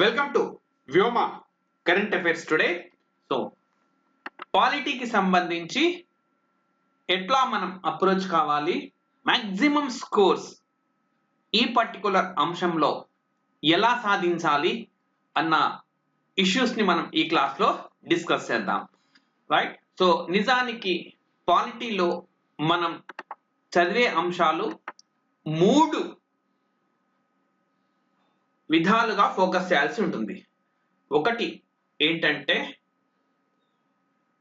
Welcome to Vyoma current affairs today. So పాలిటీకి సంబంధించి ఎట్లా మనం అప్రోచ్ కావాలి, మాక్సిమం స్కోర్స్ ఈ పర్టికులర్ అంశంలో ఎలా సాధించాలి అన్న ఇష్యూస్ ని మనం ఈ క్లాస్ లో డిస్కస్ చేద్దాం. రైట్. సో నిజానికి పాలిటీలో మనం చదివే అంశాలు మూడు విధాలుగా ఫోకస్ చేయాల్సి ఉంటుంది. ఒకటి ఏంటంటే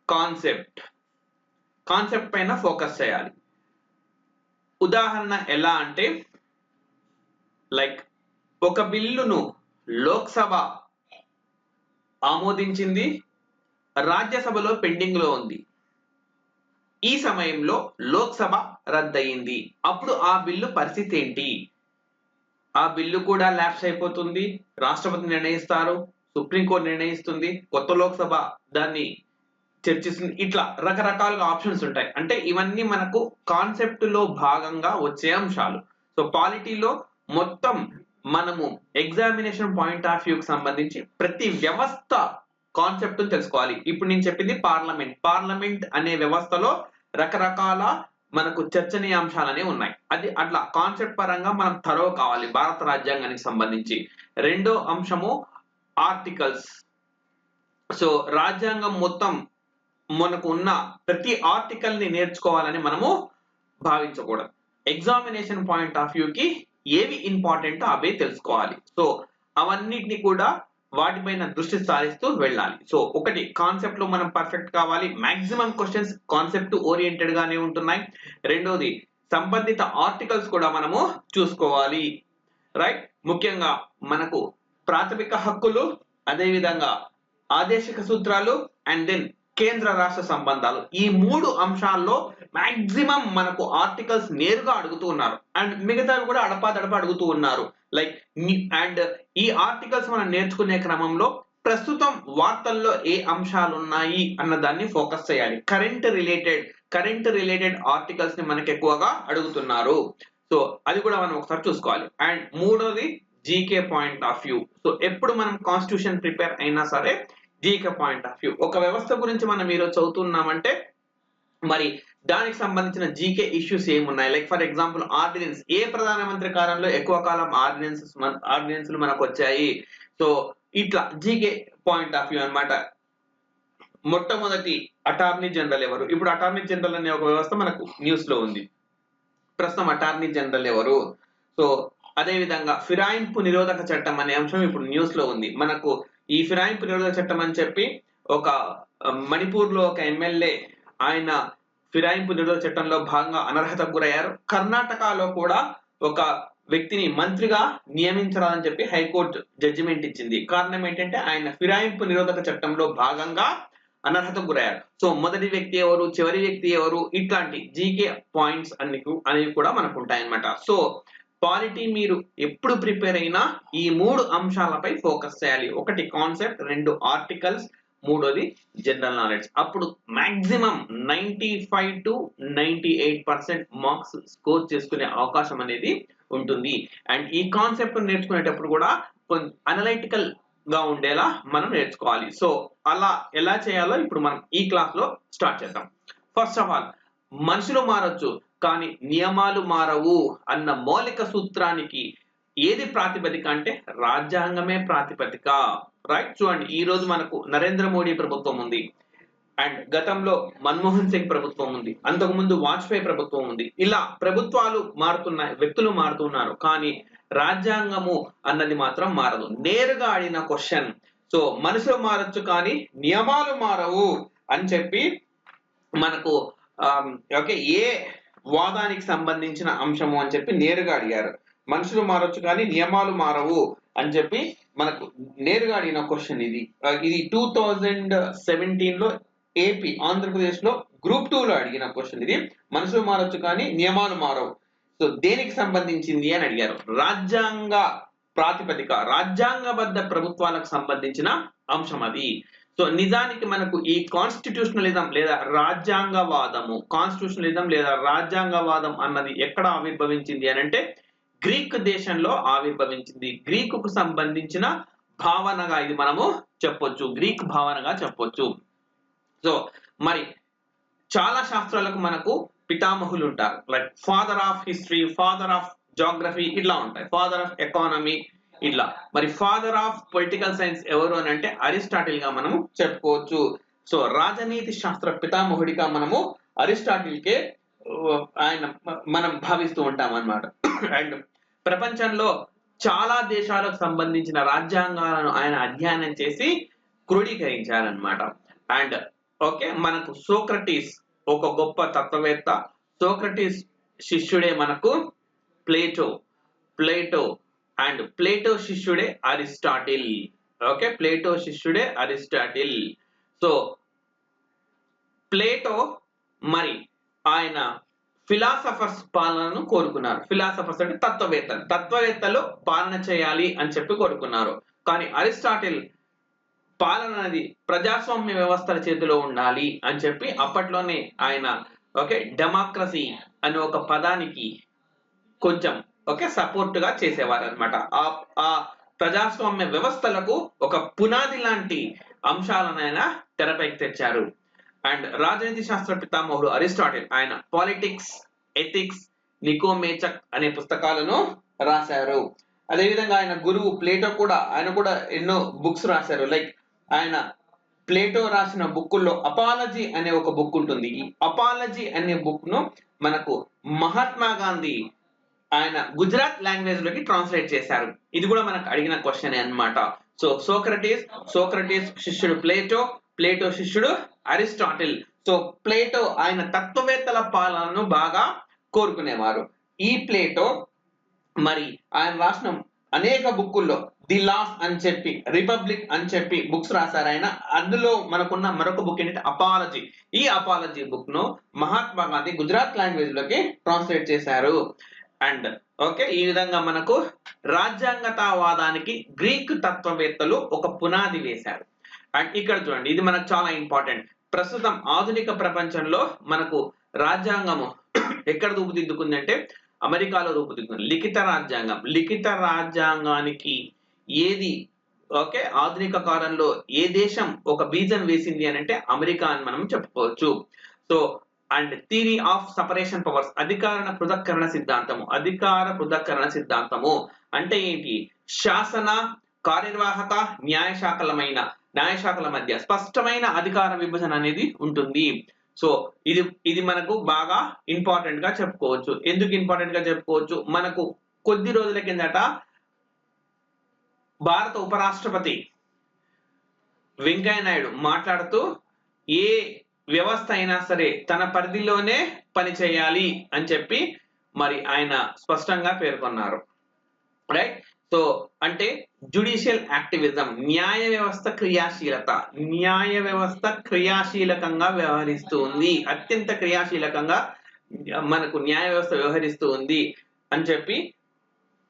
కాన్సెప్ట్ పైన ఫోకస్ చేయాలి. ఉదాహరణ ఎలా అంటే లైక్ ఒక బిల్లును లోక్సభ ఆమోదించింది, రాజ్యసభలో పెండింగ్ లో ఉంది. ఈ సమయంలో లోక్సభ రద్దయింది. అప్పుడు ఆ బిల్లు పరిస్థితి ఏంటి? ఆ బిల్లు కూడా ల్యాప్స్ అయిపోతుంది, రాష్ట్రపతి నిర్ణయిస్తారు, సుప్రీంకోర్టు నిర్ణయిస్తుంది, కొత్త లోక్సభ దాన్ని చర్చిస్తుంది. ఇట్లా రకరకాలుగా ఆప్షన్స్ ఉంటాయి. అంటే ఇవన్నీ మనకు కాన్సెప్ట్ లో భాగంగా వచ్చే అంశాలు. సో పాలిటీలో మొత్తం మనము ఎగ్జామినేషన్ పాయింట్ ఆఫ్ వ్యూకి సంబంధించి ప్రతి వ్యవస్థ కాన్సెప్ట్ తెలుసుకోవాలి. ఇప్పుడు నేను చెప్పింది పార్లమెంట్ అనే వ్యవస్థలో రకరకాల మనకు చర్చనీయాంశాలనే ఉన్నాయి. అది అట్లా కాన్సెప్ట్ పరంగా మనం థరో కావాలి భారత రాజ్యాంగానికి సంబంధించి. రెండో అంశము ఆర్టికల్స్. సో రాజ్యాంగం మొత్తం మనకు ఉన్న ప్రతి ఆర్టికల్ ని నేర్చుకోవాలని మనము భావించకూడదు. ఎగ్జామినేషన్ పాయింట్ ఆఫ్ వ్యూకి ఏవి ఇంపార్టెంట్ అవే తెలుసుకోవాలి. సో అవన్నిటిని కూడా వాటిపైన దృష్టి సారిస్తూ వెళ్ళాలి. సో ఒకటి కాన్సెప్ట్ లో మనం పర్ఫెక్ట్ కావాలి. మాక్సిమం క్వశ్చన్స్ కాన్సెప్ట్ ఓరియంటెడ్ గానే ఉంటున్నాయి. రెండోది సంబంధిత ఆర్టికల్స్ కూడా మనము చూసుకోవాలి. రైట్. ముఖ్యంగా మనకు ప్రాథమిక హక్కులు, అదే విధంగా ఆదేశిక సూత్రాలు అండ్ దెన్ కేంద్ర రాష్ట్ర సంబంధాలు. ఈ మూడు అంశాల్లో మాక్సిమం మనకు ఆర్టికల్స్ నేరుగా అడుగుతూ ఉన్నారు అండ్ మిగతావి కూడా అడపాదడప అడుగుతూ ఉన్నారు. లైక్ అండ్ ఈ ఆర్టికల్స్ మనం నేర్చుకునే క్రమంలో ప్రస్తుతం వార్తల్లో ఏ అంశాలు ఉన్నాయి అన్న దాన్ని ఫోకస్ చేయాలి. కరెంట్ రిలేటెడ్ ఆర్టికల్స్ ని మనకి ఎక్కువగా అడుగుతున్నారు. సో అది కూడా మనం ఒకసారి చూసుకోవాలి. అండ్ మూడోది GK point of view. So ఎప్పుడు మనం కాన్స్టిట్యూషన్ ప్రిపేర్ అయినా సరే జీకే పాయింట్ ఆఫ్ వ్యూ, ఒక వ్యవస్థ గురించి మనం ఈరోజు చదువుతున్నామంటే మరి దానికి సంబంధించిన జీకే ఇష్యూస్ ఏమున్నాయి. Like for example ordinance. ఏ ప్రధానమంత్రి కాలంలో ఎక్కువ కాలం ఆర్డినెన్స్లు మనకు వచ్చాయి? సో ఇట్లా జీకే పాయింట్ ఆఫ్ వ్యూ అన్నమాట. మొట్టమొదటి అటార్నీ జనరల్ ఎవరు? ఇప్పుడు అటార్నీ జనరల్ అనే ఒక వ్యవస్థ మనకు న్యూస్ లో ఉంది. ప్రస్తుతం అటార్నీ జనరల్ ఎవరు? సో అదే విధంగా ఫిరాయింపు నిరోధక చట్టం అనే అంశం ఇప్పుడు న్యూస్ లో ఉంది. మనకు ఈ ఫిరాయింపు నిరోధక చట్టం అని చెప్పి ఒక మణిపూర్ లో ఒక ఎమ్మెల్యే ఆయన ఫిరాయింపు నిరోధక చట్టంలో భాగంగా అనర్హతకు గురయ్యారు. కర్ణాటకలో కూడా ఒక వ్యక్తిని మంత్రిగా నియమించాలని చెప్పి హైకోర్టు జడ్జిమెంట్ ఇచ్చింది. కారణం ఏంటంటే ఆయన ఫిరాయింపు నిరోధక చట్టంలో భాగంగా అనర్హతకు గురయ్యారు. సో మొదటి వ్యక్తి ఎవరు, చివరి వ్యక్తి ఎవరు, ఇట్లాంటి జీకే పాయింట్స్ అనేవి కూడా మనకు ఉంటాయన్నమాట. సో పాలిటీ మీరు ఎప్పుడు ప్రిపేర్ అయినా ఈ మూడు అంశాలపై ఫోకస్ చేయాలి. ఒకటి కాన్సెప్ట్, రెండు ఆర్టికల్స్, మూడోది జనరల్ నాలెడ్జ్. అప్పుడు మాక్సిమం 95 to 98% మార్క్స్ స్కోర్ చేసుకునే అవకాశం అనేది ఉంటుంది. అండ్ ఈ కాన్సెప్ట్ నేర్చుకునేటప్పుడు కూడా అనలైటికల్ గా ఉండేలా మనం నేర్చుకోవాలి. సో అలా ఎలా చేయాలో ఇప్పుడు మనం ఈ క్లాస్ లో స్టార్ట్ చేద్దాం. ఫస్ట్ ఆఫ్ ఆల్, మనుషులు మారొచ్చు కానీ నియమాలు మారవు అన్న మౌలిక సూత్రానికి ఏది ప్రాతిపదిక అంటే రాజ్యాంగమే ప్రాతిపదిక. రైట్. చూడండి, ఈ రోజు మనకు నరేంద్ర మోడీ ప్రభుత్వం ఉంది అండ్ గతంలో మన్మోహన్ సింగ్ ప్రభుత్వం ఉంది, అంతకుముందు వాజ్పేయి ప్రభుత్వం ఉంది. ఇలా ప్రభుత్వాలు మారుతున్నాయి, వ్యక్తులు మారుతున్నారు, కానీ రాజ్యాంగము అన్నది మాత్రం మారదు. నేరుగా అడిగిన క్వశ్చన్. సో మనుషులు మారొచ్చు కానీ నియమాలు మారవు అని చెప్పి మనకు ఓకే ఏ వాదానికి సంబంధించిన అంశము అని చెప్పి నేరుగా అడిగారు. మనుషులు మారొచ్చు కానీ నియమాలు మారవు అని చెప్పి మనకు నేరుగా అడిగిన క్వశ్చన్ ఇది. 2017 లో ఏపీ ఆంధ్రప్రదేశ్ లో గ్రూప్ 2 లో అడిగిన క్వశ్చన్ ఇది. మనుషులు మారొచ్చు కానీ నియమాలు మారవు. సో దేనికి సంబంధించింది అని అడిగారు. రాజ్యాంగ ప్రాతిపదిక, రాజ్యాంగబద్ధ ప్రభుత్వాలకు సంబంధించిన అంశం అది. సో నిజానికి మనకు ఈ కాన్స్టిట్యూషనలిజం లేదా రాజ్యాంగవాదం అన్నది ఎక్కడ ఆవిర్భవించింది అని అంటే గ్రీక్ దేశంలో ఆవిర్భవించింది. గ్రీకుకు సంబంధించిన భావనగా ఇది మనము చెప్పొచ్చు, గ్రీక్ భావనగా చెప్పొచ్చు. సో మరి చాలా శాస్త్రాలకు మనకు పితామహులు ఉంటారు, like father of history, father of geography ఇట్లా ఉంటాయి, ఫాదర్ ఆఫ్ ఎకానమీ ఇట్లా. మరి ఫాదర్ ఆఫ్ పొలిటికల్ సైన్స్ ఎవరు అని అంటే అరిస్టాటిల్ గా మనము చెప్పుకోవచ్చు. సో రాజనీతి శాస్త్ర పితామహుడిగా మనము అరిస్టాటిల్ కే ఆయన మనం భావిస్తూ ఉంటాం అన్నమాట. అండ్ ప్రపంచంలో చాలా దేశాలకు సంబంధించిన రాజ్యాంగాలను ఆయన అధ్యయనం చేసి క్రోడీకరించారనమాట. అండ్ ఓకే, మనకు సోక్రటీస్ ఒక గొప్ప తత్వవేత్త. సోక్రటీస్ శిష్యుడే మనకు ప్లేటో. ప్లేటో అండ్ ప్లేటో శిష్యుడే అరిస్టాటిల్. ఓకే, ప్లేటో శిష్యుడే అరిస్టాటిల్. సో ప్లేటో మరి ఆయన ఫిలాసఫర్స్ పాలనను కోరుకున్నారు. ఫిలాసఫర్స్ అంటే తత్వవేత్తలు, తత్వవేత్తలు పాలన చేయాలి అని చెప్పి కోరుకున్నారు. కానీ అరిస్టాటిల్ పాలన అనేది ప్రజాస్వామ్య వ్యవస్థల చేతిలో ఉండాలి అని చెప్పి అప్పట్లోనే ఆయన ఓకే డెమోక్రసీ అనే ఒక పదానికి కొంచెం ఓకే సపోర్ట్ గా చేసేవారు అనమాట. ఆ ప్రజాస్వామ్య వ్యవస్థలకు ఒక పునాది లాంటి అంశాలను ఆయన తెరపైకి తెచ్చారు. అండ్ రాజనీతి శాస్త్ర పితామహుడు అరిస్టాటిల్ ఆయన పాలిటిక్స్, ఎథిక్స్, నికోమేచక్ అనే పుస్తకాలను రాశారు. అదేవిధంగా ఆయన గురువు ప్లేటో కూడా, ఆయన కూడా ఎన్నో బుక్స్ రాశారు. లైక్ ఆయన ప్లేటో రాసిన బుక్కుల్లో అపాలజీ అనే ఒక బుక్ ఉంటుంది. ఈ అపాలజీ అనే బుక్ ను మనకు మహాత్మా గాంధీ ఆయన గుజరాత్ లాంగ్వేజ్ లోకి ట్రాన్స్లేట్ చేశారు. ఇది కూడా మనకు అడిగిన క్వశ్చన్ అన్నమాట. సో సోక్రటీస్ శిష్యుడు ప్లేటో, ప్లేటో శిష్యుడు అరిస్టాటిల్. సో ప్లేటో ఆయన తత్వవేత్తల పాలనను బాగా కోరుకునేవారు. ఈ ప్లేటో మరి ఆయన రాసిన అనేక బుక్కుల్లో ది లాస్ అని చెప్పి, రిపబ్లిక్ అని చెప్పి బుక్స్ రాశారు ఆయన. అందులో మనకున్న మరొక బుక్ ఏంటంటే అపాలజీ. ఈ అపాలజీ బుక్ ను మహాత్మా గాంధీ గుజరాత్ లాంగ్వేజ్ లోకి ట్రాన్స్లేట్ చేశారు. అండ్ ఓకే, ఈ విధంగా మనకు రాజ్యాంగతావాదానికి గ్రీక్ తత్వవేత్తలు ఒక పునాది వేశారు. అండ్ ఇక్కడ చూడండి, ఇది మనకు చాలా ఇంపార్టెంట్. ప్రస్తుతం ఆధునిక ప్రపంచంలో మనకు రాజ్యాంగము ఎక్కడ రూపుదిద్దుకుంది అంటే అమెరికాలో రూపుదిద్దుకుంది. లిఖిత రాజ్యాంగం. లిఖిత రాజ్యాంగానికి ఏది ఓకే ఆధునిక కాలంలో ఏ దేశం ఒక బీజం వేసింది అని అంటే అమెరికా అని మనం చెప్పుకోవచ్చు. So and theory of separation powers, అధికార పృథక్కరణ సిద్ధాంతము. అధికార పృథక్కరణ సిద్ధాంతము అంటే ఏంటి? శాసన, కార్యనిర్వాహక, న్యాయశాఖల మధ్య స్పష్టమైన అధికార విభజన అనేది ఉంటుంది. సో ఇది మనకు బాగా ఇంపార్టెంట్ గా చెప్పుకోవచ్చు. ఎందుకు ఇంపార్టెంట్ గా చెప్పుకోవచ్చు? మనకు కొద్ది రోజుల కిందట భారత ఉపరాష్ట్రపతి వెంకయ్య నాయుడు మాట్లాడుతూ ఏ వ్యవస్థ అయినా సరే తన పరిధిలోనే పని చేయాలి అని చెప్పి మరి ఆయన స్పష్టంగా పేర్కొన్నారు. రైట్? సో అంటే జ్యుడిషియల్ యాక్టివిజం, న్యాయ వ్యవస్థ క్రియాశీలత, న్యాయ వ్యవస్థ క్రియాశీలకంగా వ్యవహరిస్తూ ఉంది, అత్యంత క్రియాశీలకంగా మనకు న్యాయ వ్యవస్థ వ్యవహరిస్తూ ఉంది అని చెప్పి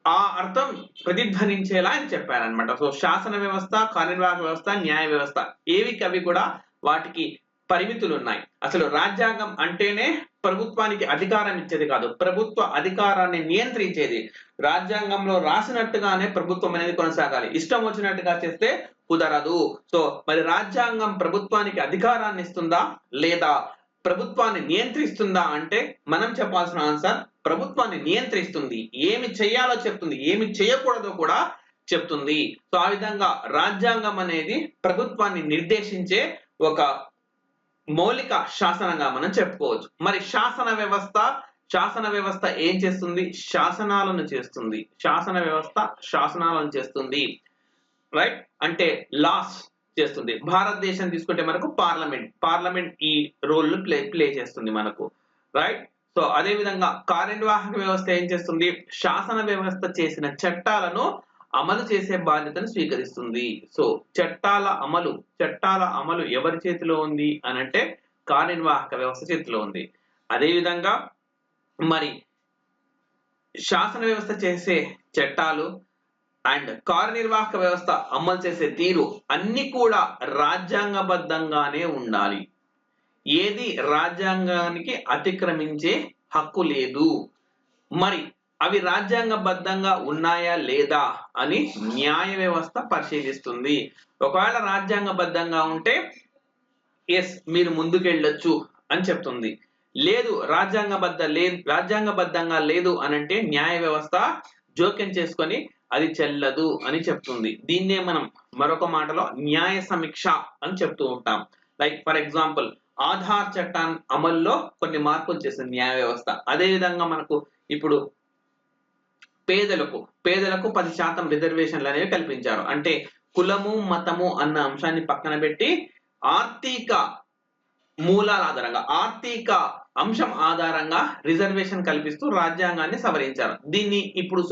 ఆ అర్థం ప్రతిధ్వనించేలా అని చెప్పారనమాట. సో శాసన వ్యవస్థ, కార్యనిర్వాహక వ్యవస్థ, న్యాయ వ్యవస్థ ఏవికవి కూడా వాటికి పరిమితులు ఉన్నాయి. అసలు రాజ్యాంగం అంటేనే ప్రభుత్వానికి అధికారం ఇచ్చేది కాదు, ప్రభుత్వ అధికారాన్ని నియంత్రించేది. రాజ్యాంగంలో రాసినట్టుగానే ప్రభుత్వం అనేది కొనసాగాలి, ఇష్టం వచ్చినట్టుగా చేస్తే కుదరదు. సో మరి రాజ్యాంగం ప్రభుత్వానికి అధికారాన్ని ఇస్తుందా లేదా ప్రభుత్వాన్ని నియంత్రిస్తుందా అంటే మనం చెప్పాల్సిన ఆన్సర్ ప్రభుత్వాన్ని నియంత్రిస్తుంది. ఏమి చేయాలో చెప్తుంది, ఏమి చేయకూడదో కూడా చెప్తుంది. సో ఆ విధంగా రాజ్యాంగం అనేది ప్రభుత్వాన్ని నిర్దేశించే ఒక మౌలిక శాసనంగా మనం చెప్పుకోవచ్చు. మరి శాసన వ్యవస్థ ఏం చేస్తుంది? శాసనాలను చేస్తుంది. శాసన వ్యవస్థ శాసనాలను చేస్తుంది. రైట్? అంటే లాస్ చేస్తుంది. భారతదేశం తీసుకుంటే మనకు పార్లమెంట్ ఈ రోల్ ను ప్లే చేస్తుంది మనకు. రైట్? సో అదే విధంగా కార్యనిర్వాహక వ్యవస్థ ఏం చేస్తుంది? శాసన వ్యవస్థ చేసిన చట్టాలను అమలు చేసే బాధ్యతను స్వీకరిస్తుంది. సో చట్టాల అమలు ఎవరి చేతిలో ఉంది అని అంటే కార్యనిర్వాహక వ్యవస్థ చేతిలో ఉంది. అదే విధంగా మరి శాసన వ్యవస్థ చేసే చట్టాలు అండ్ కార్యనిర్వాహక వ్యవస్థ అమలు చేసే తీరు అన్ని కూడా రాజ్యాంగబద్ధంగానే ఉండాలి. ఏది రాజ్యాంగానికి అతిక్రమించే హక్కు లేదు. మరి అవి రాజ్యాంగబద్ధంగా ఉన్నాయా లేదా అని న్యాయ వ్యవస్థ పరిశీలిస్తుంది. ఒకవేళ రాజ్యాంగబద్ధంగా ఉంటే ఎస్ మీరు ముందుకెళ్ళొచ్చు అని చెప్తుంది. లేదు రాజ్యాంగబద్ధంగా లేదు అని అంటే న్యాయ వ్యవస్థ జోక్యం చేసుకొని అది చెల్లదు అని చెప్తుంది. దీన్నే మనం మరొక మాటలో న్యాయ సమీక్ష అని చెప్తూ ఉంటాం. లైక్ ఫర్ ఎగ్జాంపుల్ ఆధార్ చట్టాన్ని అమల్లో కొన్ని మార్పులు చేసింది న్యాయ వ్యవస్థ. అదే విధంగా మనకు ఇప్పుడు పేదలకు 10% రిజర్వేషన్లు అనేవి కల్పించారు. అంటే కులము మతము అన్న అంశాన్ని పక్కన పెట్టి ఆర్థిక మూలాల ఆధారంగా ఆర్థిక అంశం ఆధారంగా రిజర్వేషన్ కల్పిస్తూ రాజ్యాంగాన్ని సవరించారు. దీన్ని ఇప్పుడు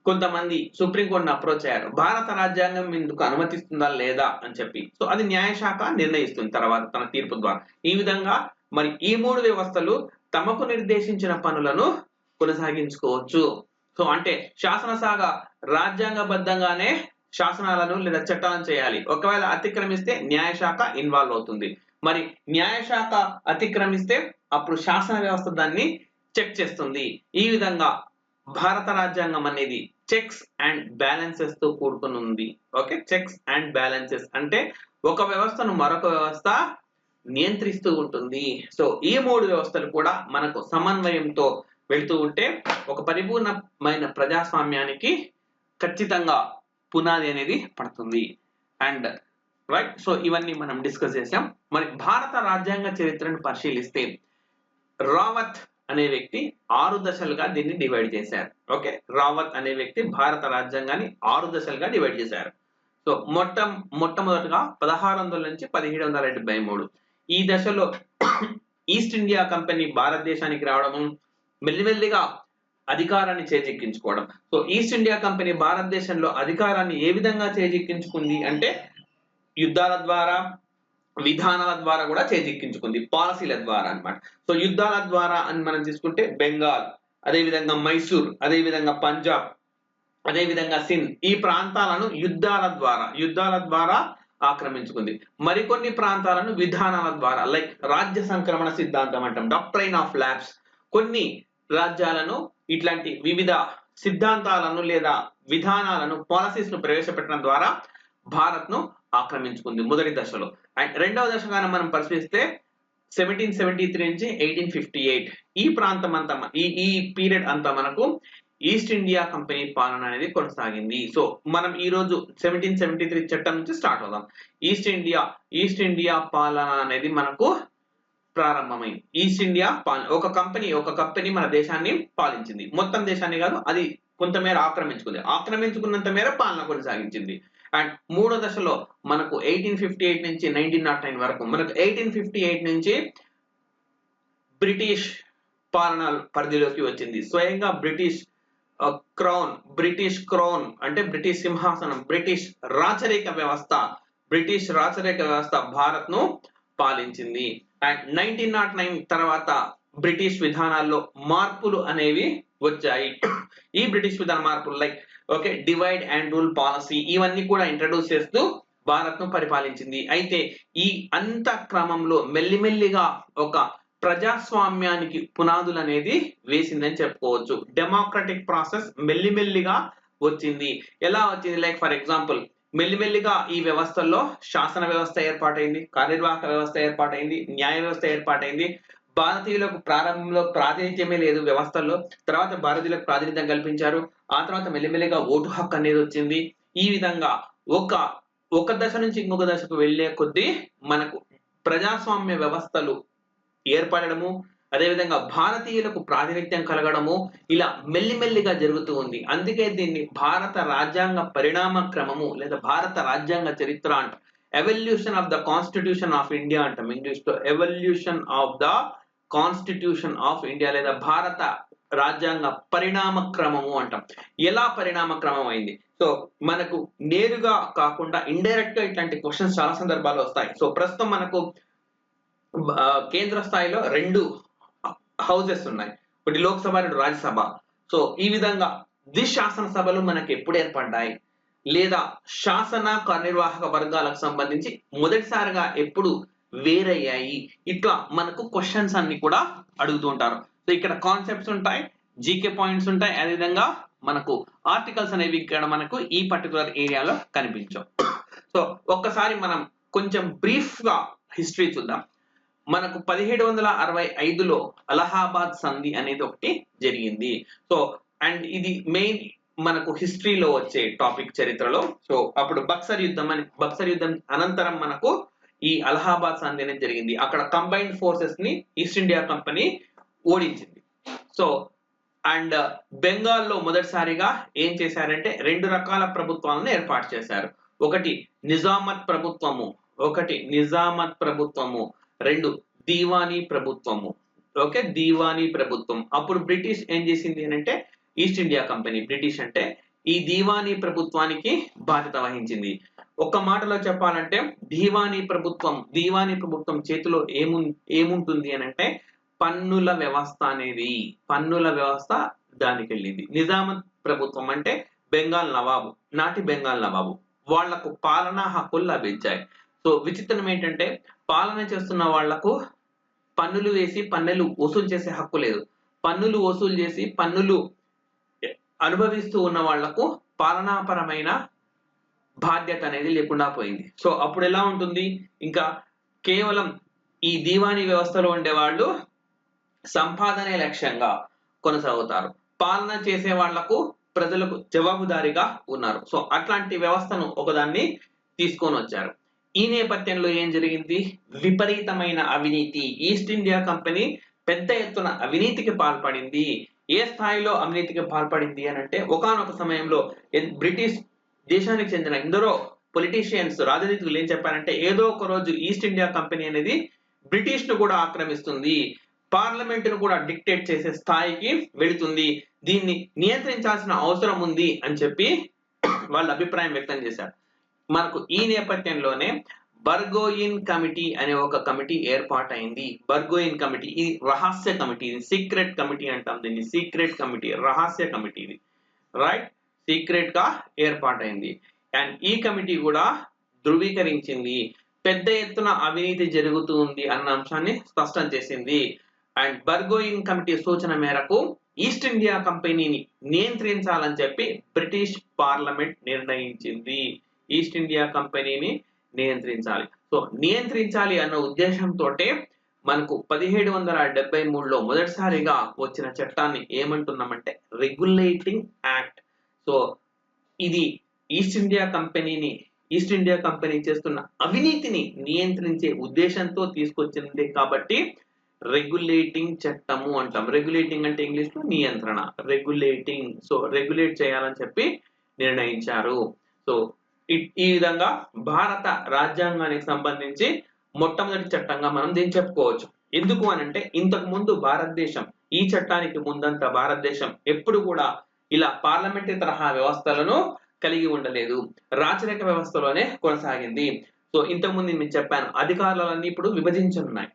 కొంతమంది సుప్రీంకోర్టును అప్రోచ్ అయ్యారు. భారత రాజ్యాంగం ఇందుకు అనుమతిస్తుందా లేదా అని చెప్పి. సో అది న్యాయశాఖ నిర్ణయిస్తుంది తర్వాత తన తీర్పు ద్వారా. ఈ విధంగా మరి ఈ 3 వ్యవస్థలు తమకు నిర్దేశించిన పనులను కొనసాగించుకోవచ్చు. సో అంటే శాసనశాఖ రాజ్యాంగబద్ధంగానే శాసనాలను లేదా చట్టాలను చేయాలి. ఒకవేళ అతిక్రమిస్తే న్యాయశాఖ ఇన్వాల్వ్ అవుతుంది. మరి న్యాయశాఖ అతిక్రమిస్తే అప్పుడు శాసన వ్యవస్థ దాన్ని చెక్ చేస్తుంది. ఈ విధంగా భారత రాజ్యాంగం అనేది చెక్స్ అండ్ బ్యాలెన్సెస్ తో కూడుకుని ఉంది. ఓకే, చెక్స్ అండ్ బ్యాలెన్సెస్ అంటే ఒక వ్యవస్థను మరొక వ్యవస్థ నియంత్రిస్తూ ఉంటుంది. సో ఈ 3 వ్యవస్థలు కూడా మనకు సమన్వయంతో వెళ్తూ ఉంటే ఒక పరిపూర్ణమైన ప్రజాస్వామ్యానికి ఖచ్చితంగా పునాది అనేది పడుతుంది. అండ్ రైట్, సో ఇవన్నీ మనం డిస్కస్ చేసాం. మరి భారత రాజ్యాంగ చరిత్రను పరిశీలిస్తే రావత్ అనే వ్యక్తి 6 దశలుగా దీన్ని డివైడ్ చేశారు. ఓకే, రావత్ అనే వ్యక్తి భారత రాజ్యాంగాన్ని 6 దశలుగా డివైడ్ చేశారు. సో మొట్టమొదటిగా 1600 నుంచి 1773 ఈ దశలో ఈస్ట్ ఇండియా కంపెనీ భారతదేశానికి రావడం, మెల్లిమెల్లిగా అధికారాన్ని చేజిక్కించుకోవడం. సో ఈస్ట్ ఇండియా కంపెనీ భారతదేశంలో అధికారాన్ని ఏ విధంగా చేజిక్కించుకుంది అంటే యుద్ధాల ద్వారా, విధానాల ద్వారా కూడా చేజిక్కించుకుంది, పాలసీల ద్వారా అన్నమాట. సో యుద్ధాల ద్వారా అని మనం తీసుకుంటే బెంగాల్, అదే విధంగా మైసూర్, అదే విధంగా పంజాబ్, అదే విధంగా సింధ్ ఈ ప్రాంతాలను యుద్ధాల ద్వారా ఆక్రమించుకుంది. మరికొన్ని ప్రాంతాలను విధానాల ద్వారా, లైక్ రాజ్య సంక్రమణ సిద్ధాంతం అంటాం, డాక్ట్రైన్ ఆఫ్ ల్యాబ్స్, కొన్ని రాజ్యాలను ఇట్లాంటి వివిధ సిద్ధాంతాలను లేదా విధానాలను, పాలసీస్ ను ప్రవేశపెట్టడం ద్వారా భారత్ ను ఆక్రమించుకుంది మొదటి దశలో. అండ్ రెండవ దశగా మనం పరిశీలిస్తే 1773 నుంచి 1858 ఈ ప్రాంతం అంతా ఈ పీరియడ్ అంతా మనకు ఈస్ట్ ఇండియా కంపెనీ పాలన అనేది కొనసాగింది. సో మనం ఈ రోజు 1773 చట్టం నుంచి స్టార్ట్ అవుదాం. ఈస్ట్ ఇండియా పాలన అనేది మనకు ప్రారంభమైంది. ఈస్ట్ ఇండియా పాలన ఒక కంపెనీ మన దేశాన్ని పాలించింది. మొత్తం దేశాన్ని కాదు, అది కొంతమేర ఆక్రమించుకున్నంత మేర పాలన కొనసాగించింది. అండ్ మూడో దశలో మనకు 1858 నుంచి 1909 వరకు, మనకు 1858 నుంచి బ్రిటిష్ పాలన పరిధిలోకి వచ్చింది. స్వయంగా బ్రిటిష్ క్రౌన్ అంటే బ్రిటిష్ సింహాసనం, బ్రిటిష్ రాచరిక వ్యవస్థ భారత్ ను పాలించింది. అండ్ 1909 తర్వాత బ్రిటిష్ విధానాల్లో మార్పులు అనేవి వచ్చాయి. ఈ బ్రిటిష్ విధాన మార్పులు like okay divide and rule policy ఇవన్నీ కూడా ఇంట్రడ్యూస్ చేస్తూ భారత్ ను పరిపాలించింది. అయితే ఈ అంత క్రమంలో మెల్లిమెల్లిగా ఒక ప్రజాస్వామ్యానికి పునాదులు అనేది వేసిందని చెప్పుకోవచ్చు. డెమోక్రటిక్ ప్రాసెస్ మెల్లిమెల్లిగా వచ్చింది. ఎలా వచ్చింది? లైక్ ఫర్ ఎగ్జాంపుల్ మెల్లిమెల్లిగా ఈ వ్యవస్థల్లో శాసన వ్యవస్థ ఏర్పాటైంది, కార్యనిర్వాహక వ్యవస్థ ఏర్పాటైంది, న్యాయ వ్యవస్థ ఏర్పాటైంది. భారతీయులకు ప్రారంభంలో ప్రాతినిధ్యమే లేదు వ్యవస్థల్లో, తర్వాత భారతీయులకు ప్రాతినిధ్యం కల్పించారు. ఆ తర్వాత మెల్లిమెల్లిగా ఓటు హక్కు అనేది వచ్చింది. ఈ విధంగా ఒక దశ నుంచి ఇంకొక దశకు వెళ్లే కొద్దీ మనకు ప్రజాస్వామ్య వ్యవస్థలు ఏర్పడము, అదేవిధంగా భారతీయులకు ప్రాతినిధ్యం కలగడము ఇలా మెల్లిమెల్లిగా జరుగుతూ ఉంది. అందుకే దీన్ని భారత రాజ్యాంగ పరిణామ క్రమము లేదా భారత రాజ్యాంగ చరిత్ర అంట. Evolution of the constitution of India అంటాం ఇంగ్లీష్ లో. Evolution of the constitution of India లేదా భారత రాజ్యాంగ పరిణామ క్రమము అంటాం. ఎలా పరిణామ క్రమం అయింది? సో మనకు నేరుగా కాకుండా ఇండైరెక్ట్ గా ఇట్లాంటి క్వశ్చన్స్ చాలా సందర్భాల్లో వస్తాయి. సో ప్రస్తుతం మనకు కేంద్ర స్థాయిలో 2 హౌసెస్ ఉన్నాయి, ఒకటి లోక్సభ, 2 రాజ్యసభ. సో ఈ విధంగా శాసనసభలు మనకు ఎప్పుడు ఏర్పడ్డాయి లేదా శాసన కార్యనిర్వాహక వర్గాలకు సంబంధించి మొదటిసారిగా ఎప్పుడు వేరయ్యాయి, ఇట్లా మనకు క్వశ్చన్స్ అన్ని కూడా అడుగుతూ ఉంటారు. సో ఇక్కడ కాన్సెప్ట్స్ ఉంటాయి, జీకే పాయింట్స్ ఉంటాయి, అదేవిధంగా మనకు ఆర్టికల్స్ అనేవి ఇక్కడ మనకు ఈ పర్టికులర్ ఏరియాలో కనిపించవు. సో ఒక్కసారి మనం కొంచెం బ్రీఫ్ గా హిస్టరీ చూద్దాం. మనకు 1765లో అలహాబాద్ సంధి అనేది ఒకటి జరిగింది. సో అండ్ ఇది మెయిన్ మనకు హిస్టరీలో వచ్చే టాపిక్ చరిత్రలో. సో అప్పుడు బక్సర్ యుద్ధం అనంతరం మనకు ఈ అలహాబాద్ సంధి అనేది జరిగింది. అక్కడ కంబైన్డ్ ఫోర్సెస్ ని ఈస్ట్ ఇండియా కంపెనీ ఓడించింది. సో అండ్ బెంగాల్లో మొదటిసారిగా ఏం చేశారంటే 2 రకాల ప్రభుత్వాలను ఏర్పాటు చేశారు. ఒకటి నిజామత్ ప్రభుత్వము, 2 దీవానీ ప్రభుత్వము. ఓకే, దీవానీ ప్రభుత్వం. అప్పుడు బ్రిటిష్ ఏం చేసింది అంటే ఈస్ట్ ఇండియా కంపెనీ, బ్రిటిష్ అంటే ఈ దీవానీ ప్రభుత్వానికి బాధ్యత వహించింది. ఒక్క మాటలో చెప్పాలంటే దీవానీ ప్రభుత్వం చేతిలో ఏముంటుంది అని అంటే పన్నుల వ్యవస్థ దానికి వెళ్ళింది. నిజామత్ ప్రభుత్వం అంటే నాటి బెంగాల్ నవాబు వాళ్లకు పాలనా హక్కులు లభించాయి. సో విచిత్రం ఏంటంటే పాలన చేస్తున్న వాళ్లకు పన్నులు వేసి పన్నులు వసూలు చేసే హక్కు లేదు. పన్నులు వసూలు చేసి పన్నులు అనుభవిస్తూ ఉన్న వాళ్లకు పాలనాపరమైన బాధ్యత అనేది లేకుండా పోయింది. సో అప్పుడు ఎలా ఉంటుంది, ఇంకా కేవలం ఈ దీవానీ వ్యవస్థలో ఉండే వాళ్ళు సంపాదనే లక్ష్యంగా కొనసాగుతారు. పాలన చేసే వాళ్లకు ప్రజలకు జవాబుదారీగా ఉన్నారు. సో అట్లాంటి వ్యవస్థను ఒకదాన్ని తీసుకొని వచ్చారు. ఈ నేపథ్యంలో ఏం జరిగింది, విపరీతమైన అవినీతి. ఈస్ట్ ఇండియా కంపెనీ పెద్ద ఎత్తున అవినీతికి పాల్పడింది. ఏ స్థాయిలో అవినీతికి పాల్పడింది అని అంటే ఒకానొక సమయంలో బ్రిటిష్ దేశానికి చెందిన ఎందరో పొలిటీషియన్స్, రాజనీతికులు ఏం చెప్పారంటే ఏదో ఒక రోజు ఈస్ట్ ఇండియా కంపెనీ అనేది బ్రిటిష్ ను కూడా ఆక్రమిస్తుంది, పార్లమెంట్ ను కూడా డిక్టేట్ చేసే స్థాయికి వెళుతుంది, దీన్ని నియంత్రించాల్సిన అవసరం ఉంది అని చెప్పి వాళ్ళ అభిప్రాయం వ్యక్తం చేశారు. మనకు ఈ నేపథ్యంలోనే బర్గోయిన్ కమిటీ అనే ఒక కమిటీ ఏర్పాటైంది. బర్గోయిన్ కమిటీ ఇది రహస్య కమిటీ, ఇది సీక్రెట్ కమిటీ అంటాం దీన్ని. సీక్రెట్ కమిటీ, రహస్య కమిటీ ఇది, రైట్, సీక్రెట్ గా ఏర్పాటైంది. అండ్ ఈ కమిటీ కూడా ధృవీకరించింది, పెద్ద ఎత్తున అవినీతి జరుగుతుంది అన్న అంశాన్ని స్పష్టం చేసింది. అండ్ బర్గోయిన్ కమిటీ సూచన మేరకు ఈస్ట్ ఇండియా కంపెనీని నియంత్రించాలని చెప్పి బ్రిటిష్ పార్లమెంట్ నిర్ణయించింది. ఈస్ట్ ఇండియా కంపెనీని నియంత్రించాలి. సో నియంత్రించాలి అన్న ఉద్దేశంతో మనకు 1773లో మొదటిసారిగా వచ్చిన చట్టాన్ని ఏమంటున్నామంటే రెగ్యులేటింగ్ యాక్ట్. సో ఇది ఈస్ట్ ఇండియా కంపెనీ చేస్తున్న అవినీతిని నియంత్రించే ఉద్దేశంతో తీసుకొచ్చింది కాబట్టి రెగ్యులేటింగ్ చట్టము అంటాం. రెగ్యులేటింగ్ అంటే ఇంగ్లీష్ లో నియంత్రణ, రెగ్యులేటింగ్. సో రెగ్యులేట్ చేయాలని చెప్పి నిర్ణయించారు. సో ఈ విధంగా భారత రాజ్యాంగానికి సంబంధించి మొట్టమొదటి చట్టంగా మనం దీన్ని చెప్పుకోవచ్చు. ఎందుకు అనంటే ఇంతకు ముందు భారతదేశం, ఈ చట్టానికి ముందంతా భారతదేశం ఎప్పుడు కూడా ఇలా పార్లమెంటరీ తరహా వ్యవస్థలను కలిగి ఉండలేదు, రాచరిక వ్యవస్థలోనే కొనసాగింది. సో ఇంతకుముందు నేను చెప్పాను, అధికారాలన్నీ ఇప్పుడు విభజించున్నాయి.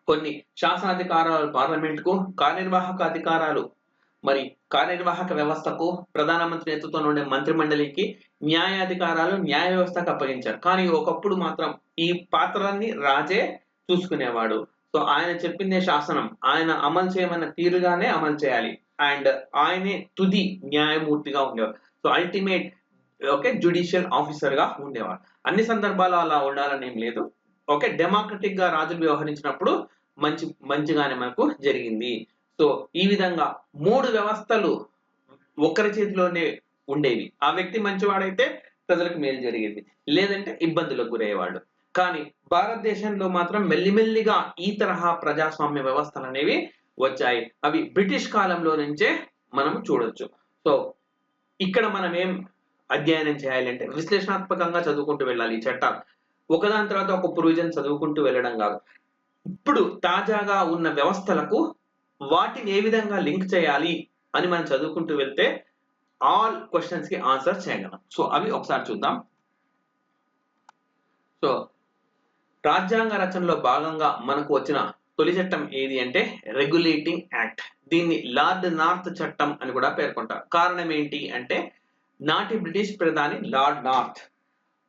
కొన్ని శాసనాధికారాలు పార్లమెంట్ కు, కార్యనిర్వాహక అధికారాలు మరి కార్యనిర్వాహక వ్యవస్థకు, ప్రధానమంత్రి నేతృత్వంలో ఉండే మంత్రి మండలికి, న్యాయాధికారాలు న్యాయ వ్యవస్థకు అప్పగించారు. కానీ ఒకప్పుడు మాత్రం ఈ పాత్రలన్నీ రాజే చూసుకునేవాడు. సో ఆయన చెప్పిందే శాసనం, ఆయన అమలు చేయమన్న తీరుగానే అమలు చేయాలి. అండ్ ఆయనే తుది న్యాయమూర్తిగా ఉండేవాడు. సో అల్టిమేట్ జ్యుడిషియల్ ఆఫీసర్ గా ఉండేవాడు. అన్ని సందర్భాల్లో అలా ఉండాలని ఏం లేదు. డెమోక్రటిక్ గా రాజులు వ్యవహరించినప్పుడు మంచిగానే మనకు జరిగింది. సో ఈ విధంగా 3 వ్యవస్థలు ఒకరి చేతిలోనే ఉండేవి. ఆ వ్యక్తి మంచివాడైతే ప్రజలకు మేలు జరిగేది, లేదంటే ఇబ్బందులకు గురయ్యేవాడు. కానీ భారతదేశంలో మాత్రం మెల్లిమెల్లిగా ఈ తరహా ప్రజాస్వామ్య వ్యవస్థలు అనేవి వచ్చాయి. అవి బ్రిటిష్ కాలంలో నుంచే మనం చూడొచ్చు. సో ఇక్కడ మనం ఏం అధ్యయనం చేయాలి అంటే విశ్లేషణాత్మకంగా చదువుకుంటూ వెళ్ళాలి. ఈ చట్టాలు ఒకదాని తర్వాత ఒక ప్రొవిజన్ చదువుకుంటూ వెళ్ళడం కాదు. ఇప్పుడు తాజాగా ఉన్న వ్యవస్థలకు వాటిని ఏ విధంగా లింక్ చేయాలి అని మనం చదువుకుంటూ వెళ్తే ఆల్ క్వశ్చన్స్ కి ఆన్సర్ చేయగలం. సో అవి ఒకసారి చూద్దాం. సో రాజ్యాంగ రచనలో భాగంగా మనకు వచ్చిన తొలి చట్టం ఏది అంటే రెగ్యులేటింగ్ యాక్ట్. దీన్ని లార్డ్ నార్త్ చట్టం అని కూడా పేర్కొంటారు. కారణం ఏంటి అంటే నాటి బ్రిటిష్ ప్రధాని లార్డ్ నార్త్,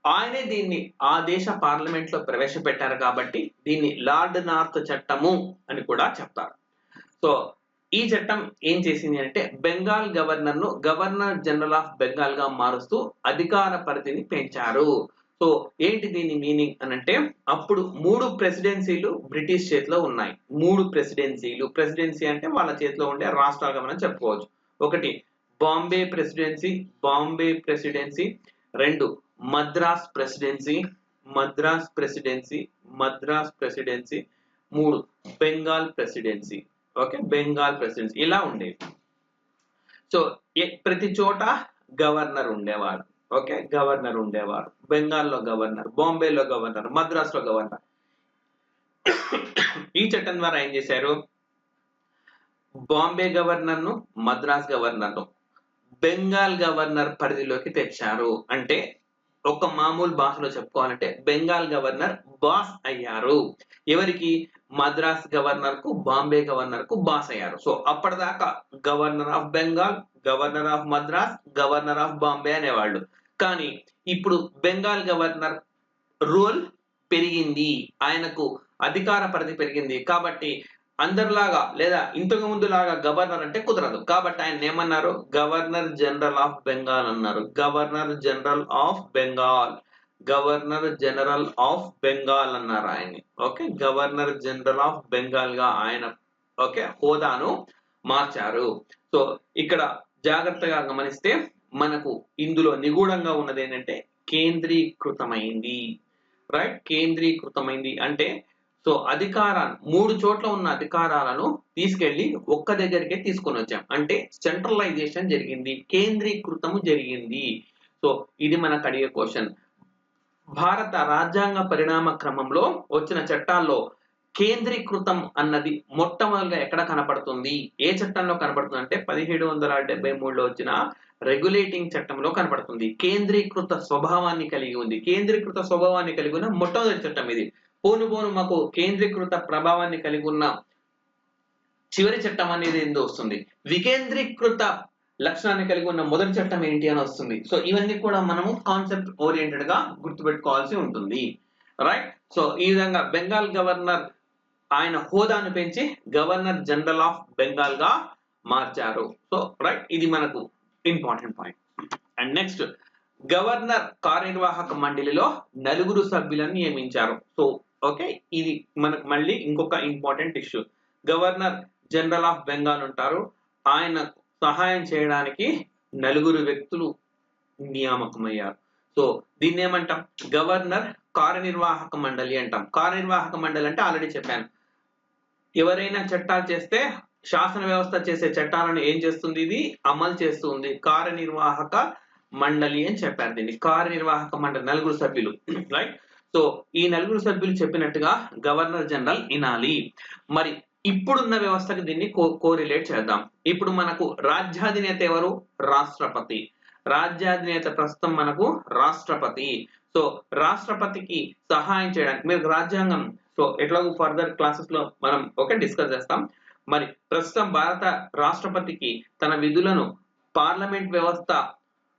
ఆయనే దీన్ని ఆ దేశ పార్లమెంట్ లో ప్రవేశపెట్టారు కాబట్టి దీన్ని లార్డ్ నార్త్ చట్టము అని కూడా చెప్తారు. సో ఈ చట్టం ఏం చేసింది అంటే బెంగాల్ గవర్నర్ ను గవర్నర్ జనరల్ ఆఫ్ బెంగాల్ గా మారుస్తూ అధికార పరిధిని పెంచారు. సో ఏంటి దీని మీనింగ్ అని అంటే అప్పుడు 3 ప్రెసిడెన్సీలు బ్రిటిష్ చేతిలో ఉన్నాయి. 3 ప్రెసిడెన్సీ అంటే వాళ్ళ చేతిలో ఉండే రాష్ట్రాలుగా మనం చెప్పుకోవచ్చు. ఒకటి Bombay presidency, 2 Madras presidency, 3 Bengal presidency. Okay, Bengal presidency ఇలా ఉండేది. సో ప్రతి చోట గవర్నర్ ఉండేవాడు. ఓకే, గవర్నర్ ఉండేవాడు. బెంగాల్లో గవర్నర్, బాంబేలో గవర్నర్, మద్రాస్ లో గవర్నర్. ఈ చట్టం ద్వారా ఏం చేశారు, బాంబే గవర్నర్ ను, మద్రాస్ గవర్నర్ ను బెంగాల్ గవర్నర్ పరిధిలోకి తెచ్చారు. అంటే ఒక మామూలు భాషలో చెప్పుకోవాలంటే బెంగాల్ గవర్నర్ బాస్ అయ్యారు. ఎవరికి, మద్రాస్ గవర్నర్ కు, బాంబే గవర్నర్ కు బాస్ అయ్యారు. సో అప్పటిదాకా governor of Bengal, governor of Madras, governor of Bombay అనేవాళ్ళు. కానీ ఇప్పుడు బెంగాల్ గవర్నర్ రూల్ పెరిగింది, ఆయనకు అధికార పరిధి పెరిగింది. కాబట్టి అందరిలాగా లేదా ఇంతకు ముందు లాగా గవర్నర్ అంటే కుదరదు. కాబట్టి ఆయన ఏమన్నారు, గవర్నర్ జనరల్ ఆఫ్ బెంగాల్ అన్నారు. గవర్నర్ జనరల్ ఆఫ్ బెంగాల్ అన్నారు ఆయన్ని. Okay, governor general of Bengal గా ఆయన ఓకే హోదాను మార్చారు. సో ఇక్కడ జాగ్రత్తగా గమనిస్తే మనకు ఇందులో నిగూఢంగా ఉన్నది ఏంటంటే కేంద్రీకృతమైంది. రైట్, కేంద్రీకృతమైంది అంటే సో అధికారాన్ని 3 చోట్ల ఉన్న అధికారాలను తీసుకెళ్లి ఒక్క దగ్గరికే తీసుకొని వచ్చాం. అంటే సెంట్రలైజేషన్ జరిగింది, కేంద్రీకృతము జరిగింది. సో ఇది మనకు అడిగే క్వశ్చన్. భారత రాజ్యాంగ పరిణామ క్రమంలో వచ్చిన చట్టాల్లో కేంద్రీకృతం అన్నది మొట్టమొదటిగా ఎక్కడ కనపడుతుంది, ఏ చట్టంలో కనపడుతుంది అంటే 1773లో వచ్చిన రెగ్యులేటింగ్ చట్టంలో కనపడుతుంది. కేంద్రీకృత స్వభావాన్ని కలిగి ఉంది. కేంద్రీకృత స్వభావాన్ని కలిగి ఉన్న మొట్టమొదటి చట్టం ఇది. పోను మాకు కేంద్రీకృత ప్రభావాన్ని కలిగి ఉన్న చివరి చట్టం అనేది ఏందో వస్తుంది. వికేంద్రీకృత లక్షణాన్ని కలిగి ఉన్న మొదటి చట్టం ఏంటి అని వస్తుంది. సో ఇవన్నీ కూడా మనము కాన్సెప్ట్ ఓరియంటెడ్ గా గుర్తుపెట్టుకోవాల్సి ఉంటుంది. రైట్, సో ఈ విధంగా బెంగాల్ గవర్నర్ ఆయన హోదాను పెంచి గవర్నర్ జనరల్ ఆఫ్ బెంగాల్ గా మార్చారు. సో రైట్, ఇది మనకు important point. And next, governor కార్యనిర్వాహక మండలిలో 4 సభ్యులను నియమించారు. సో ఓకే, ఇది మనకు మళ్ళీ ఇంకొక important issue. Governor general of Bengal ఉంటారు, ఆయన సహాయం చేయడానికి 4 వ్యక్తులు నియామకమయ్యారు. సో దీన్ని ఏమంటాం, గవర్నర్ కార్యనిర్వాహక మండలి అంటాం. కార్యనిర్వాహక మండలి అంటే ఆల్రెడీ చెప్పాను, ఎవరైనా చట్టాలు చేస్తే శాసన వ్యవస్థ చేసే చట్టాలను ఏం చేస్తుంది, ఇది అమలు చేస్తుంది. కార్యనిర్వాహక మండలి అని చెప్పారు దీన్ని. కార్యనిర్వాహక మండలి 4 సభ్యులు. రైట్, సో ఈ 4 సభ్యులు చెప్పినట్టుగా గవర్నర్ జనరల్ వినాలి. మరి ఇప్పుడున్న వ్యవస్థకి దీన్ని కోరిలేట్ చేద్దాం. ఇప్పుడు మనకు రాజ్యాధినేత ఎవరు, రాష్ట్రపతి. రాజ్యాధినేత ప్రస్తుతం మనకు రాష్ట్రపతి. సో రాష్ట్రపతికి సహాయం చేయడానికి మీరు రాజ్యాంగం సో ఎట్లాగో ఫర్దర్ క్లాసెస్ లో మనం డిస్కస్ చేస్తాం. మరి ప్రస్తుతం భారత రాష్ట్రపతికి తన విధులను పార్లమెంట్ వ్యవస్థ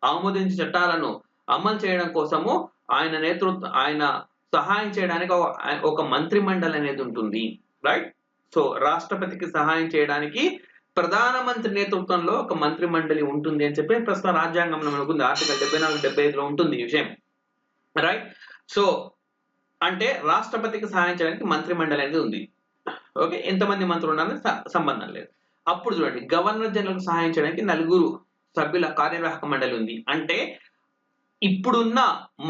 ఆమోదించిన చట్టాలను అమలు చేయడం కోసము ఆయన సహాయం చేయడానికి ఒక మంత్రి మండలి అనేది ఉంటుంది. రైట్, సో రాష్ట్రపతికి సహాయం చేయడానికి ప్రధానమంత్రి నేతృత్వంలో ఒక మంత్రి మండలి ఉంటుంది అని చెప్పి ప్రస్తుతం రాజ్యాంగంలో మనకు ఉంది. ఆర్టికల్ 74, 75లో ఉంటుంది ఈ విషయం. రైట్, సో అంటే రాష్ట్రపతికి సహాయం చేయడానికి మంత్రి మండలి అనేది ఉంది. ఓకే, ఎంతమంది మంత్రులు ఉన్నారని సంబంధం లేదు. అప్పుడు చూడండి, గవర్నర్ జనరల్ సహాయం చేయడానికి 4 సభ్యుల కార్యనిర్వాహక మండలి ఉంది. అంటే ఇప్పుడున్న